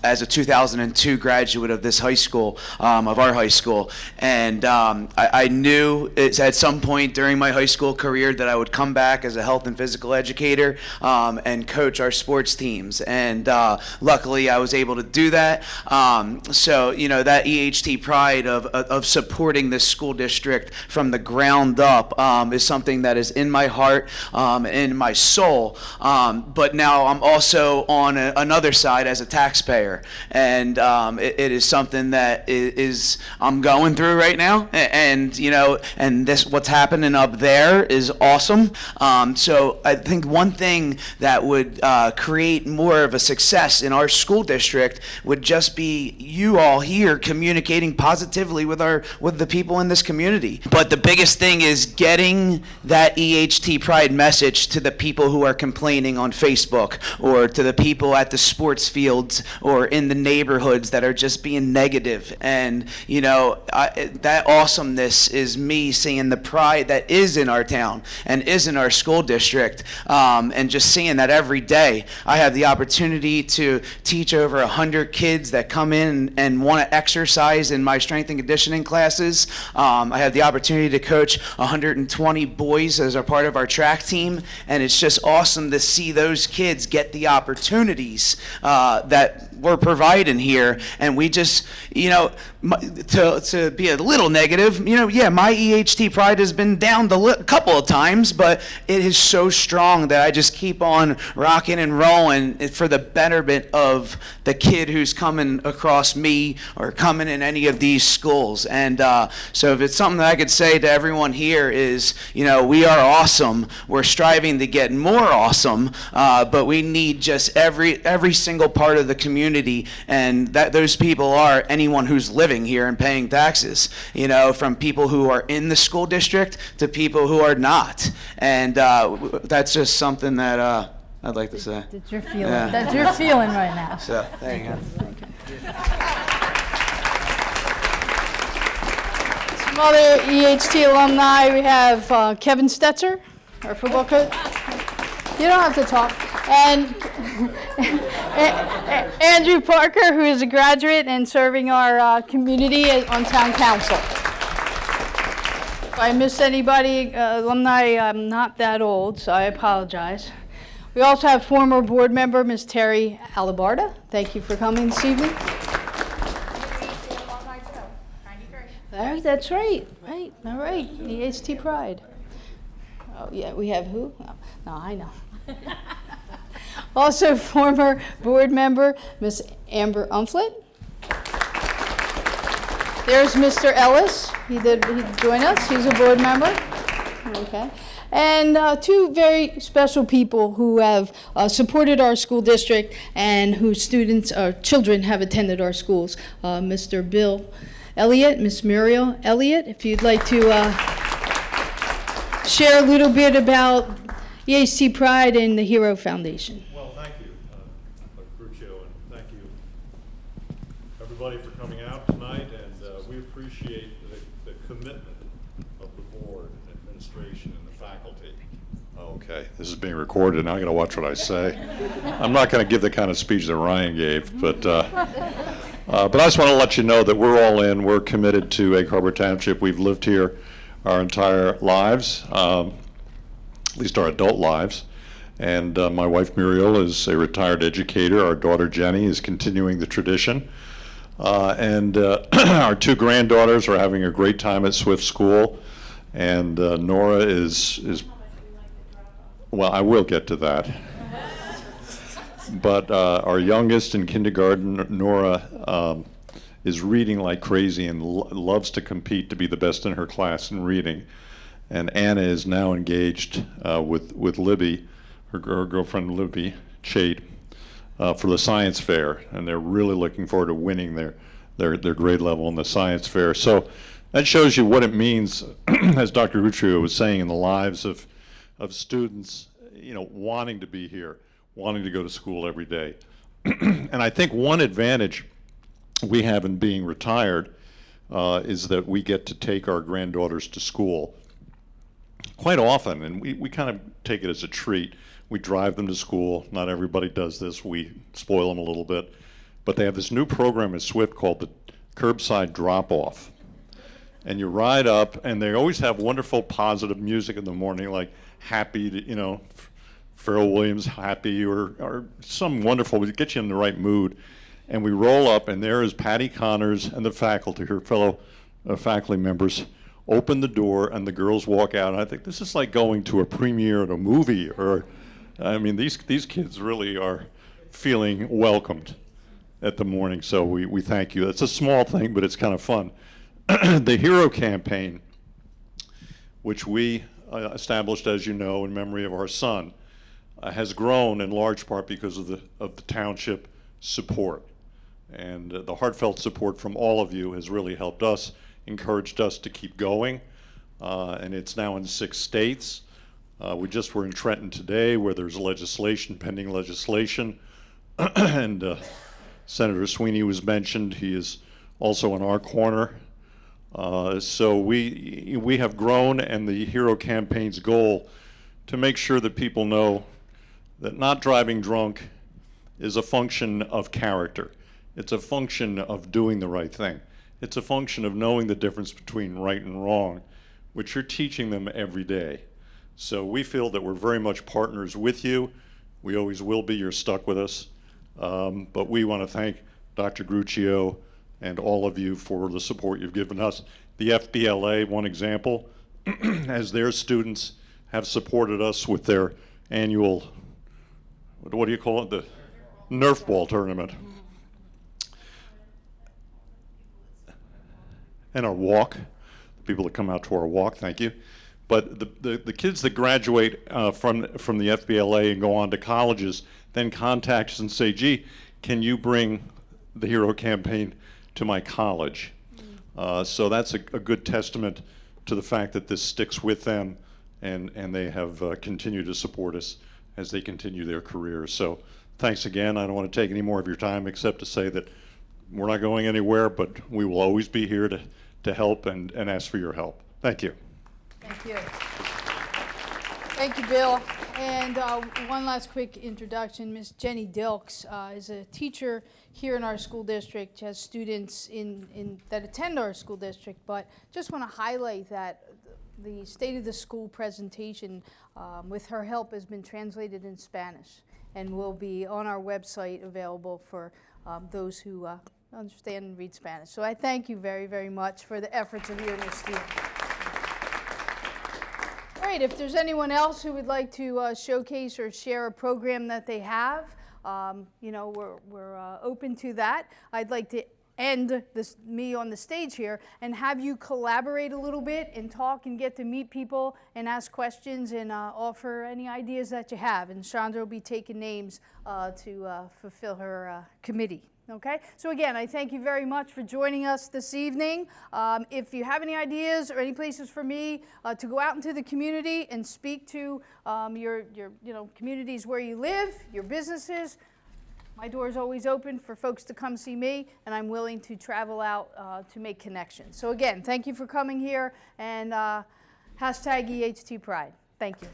as a 2002 graduate of this high school, of our high school. And I knew at some point during my high school career that I would come back as a health and physical educator and coach our sports teams, and luckily I was able to do that. So that EHT pride of supporting this school district from the ground up is something that is in my heart, in my soul, but now I'm also on another side as a taxpayer, and it is something that I'm going through right now, and this what's happening up there is awesome. So I think one thing that would create more of a success in our school district would just be you all here communicating positively with the people in this community. But the biggest thing is getting that EHT pride message to the people who are complaining on Facebook, or to the people at the sports fields or in the neighborhoods that are just being negative. And that awesomeness is me seeing the pride that is in our town and is in our school district, and just seeing that every day. I have the opportunity to teach over 100 kids that come in and want to exercise in my strength and conditioning classes. I have the opportunity to coach 120 boys as a part of our track team, and it's just awesome to see those kids get the opportunities that we're providing here. And we just, to be a little negative, my EHT pride has been down a couple of times, but it is so strong that I just keep on rocking and rolling for the betterment of the kid who's coming across me or coming in any of these schools. And so if it's something that I could say to everyone here is, we are awesome. We're striving to get more awesome, but we need just every single part of the community, and that those people are anyone who's living here and paying taxes, from people who are in the school district to people who are not. And that's just something that I'd like to say. That you're feeling. Yeah. That you're feeling right now. So there you go. Some other EHT alumni. We have Kevin Stetzer, our football coach. You don't have to talk. And Andrew Parker, who is a graduate and serving our community on town council. If I miss anybody, alumni, I'm not that old, so I apologize. We also have former board member, Ms. Terry Alabarda. Thank you for coming this evening. That's right. Right. All right. EHT pride. Oh, yeah. We have who? No, I know. Also, former board member, Ms. Amber Umflett. There's Mr. Ellis. He did join us. He's a board member. Okay. and two very special people who have supported our school district and whose students or children have attended our schools. Mr. Bill Elliott, Miss Muriel Elliott, if you'd like to share a little bit about EHT Pride and the Hero Foundation. Well, thank you, Dr. Gruccio, and thank you, everybody, for coming out tonight. And we appreciate the commitment of the board, administration, and the faculty. Okay, this is being recorded. Now I got to watch what I say. I'm not going to give the kind of speech that Ryan gave, but I just want to let you know that we're all in. We're committed to Egg Harbor Township. We've lived here our entire lives, at least our adult lives. And my wife Muriel is a retired educator. Our daughter Jenny is continuing the tradition. And our two granddaughters are having a great time at Swift School. And Nora is well, I will get to that. But our youngest in kindergarten, Nora, is reading like crazy and loves to compete to be the best in her class in reading. And Anna is now engaged with Libby, her girlfriend Libby Chait, for the science fair. And they're really looking forward to winning their grade level in the science fair. So that shows you what it means, as Dr. Gruccio was saying, in the lives of students, you know, wanting to be here, wanting to go to school every day. And I think one advantage we have in being retired is that we get to take our granddaughters to school quite often, and we kind of take it as a treat. We drive them to school. Not everybody does this. We spoil them a little bit. But they have this new program at Swift called the Curbside Drop-Off. And you ride up, and they always have wonderful, positive music in the morning, like Happy, you know, Pharrell Williams, Happy, or some wonderful, it gets you in the right mood. And we roll up, and there is Patty Connors and the faculty, her fellow faculty members, open the door, and the girls walk out. And I think this is like going to a premiere at a movie, or, I mean, these kids really are feeling welcomed at the morning, so we thank you. It's a small thing, but it's kind of fun. The Hero Campaign, which we established, as you know, in memory of our son, has grown in large part because of the township support. And the heartfelt support from all of you has really helped us, encouraged us to keep going. And it's now in 6 states. We just were in Trenton today, where there's pending legislation. And Senator Sweeney was mentioned. He is also in our corner. So we have grown, and the Hero Campaign's goal to make sure that people know that not driving drunk is a function of character. It's a function of doing the right thing. It's a function of knowing the difference between right and wrong, which you're teaching them every day. So we feel that we're very much partners with you. We always will be. You're stuck with us. But we want to thank Dr. Gruccio and all of you for the support you've given us. The FBLA, one example, as their students have supported us with their annual, what do you call it, the Nerf ball tournament. And our walk, the people that come out to our walk, thank you. But the kids that graduate from the FBLA and go on to colleges then contact us and say, gee, can you bring the Hero Campaign to my college? So that's a good testament to the fact that this sticks with them, and they have continued to support us as they continue their careers. So thanks again. I don't want to take any more of your time except to say that we're not going anywhere, but we will always be here to help and ask for your help. Thank you. Thank you. Thank you, Bill. And one last quick introduction. Miss Jenny Dilks is a teacher here in our school district. She has students that attend our school district, but just want to highlight that the State of the School presentation, with her help, has been translated in Spanish and will be on our website, available for those who understand and read Spanish. So I thank you very, very much for the efforts of you and your students. All right, if there's anyone else who would like to showcase or share a program that they have, you know, we're open to that. I'd like to end me on the stage here and have you collaborate a little bit and talk and get to meet people and ask questions and offer any ideas that you have. And Chandra will be taking names to fulfill her committee. Okay, so again, I thank you very much for joining us this evening. If you have any ideas or any places for me to go out into the community and speak to your communities where you live, your businesses, my door is always open for folks to come see me, and I'm willing to travel out to make connections. So again, thank you for coming here, and hashtag EHT Pride. Thank you.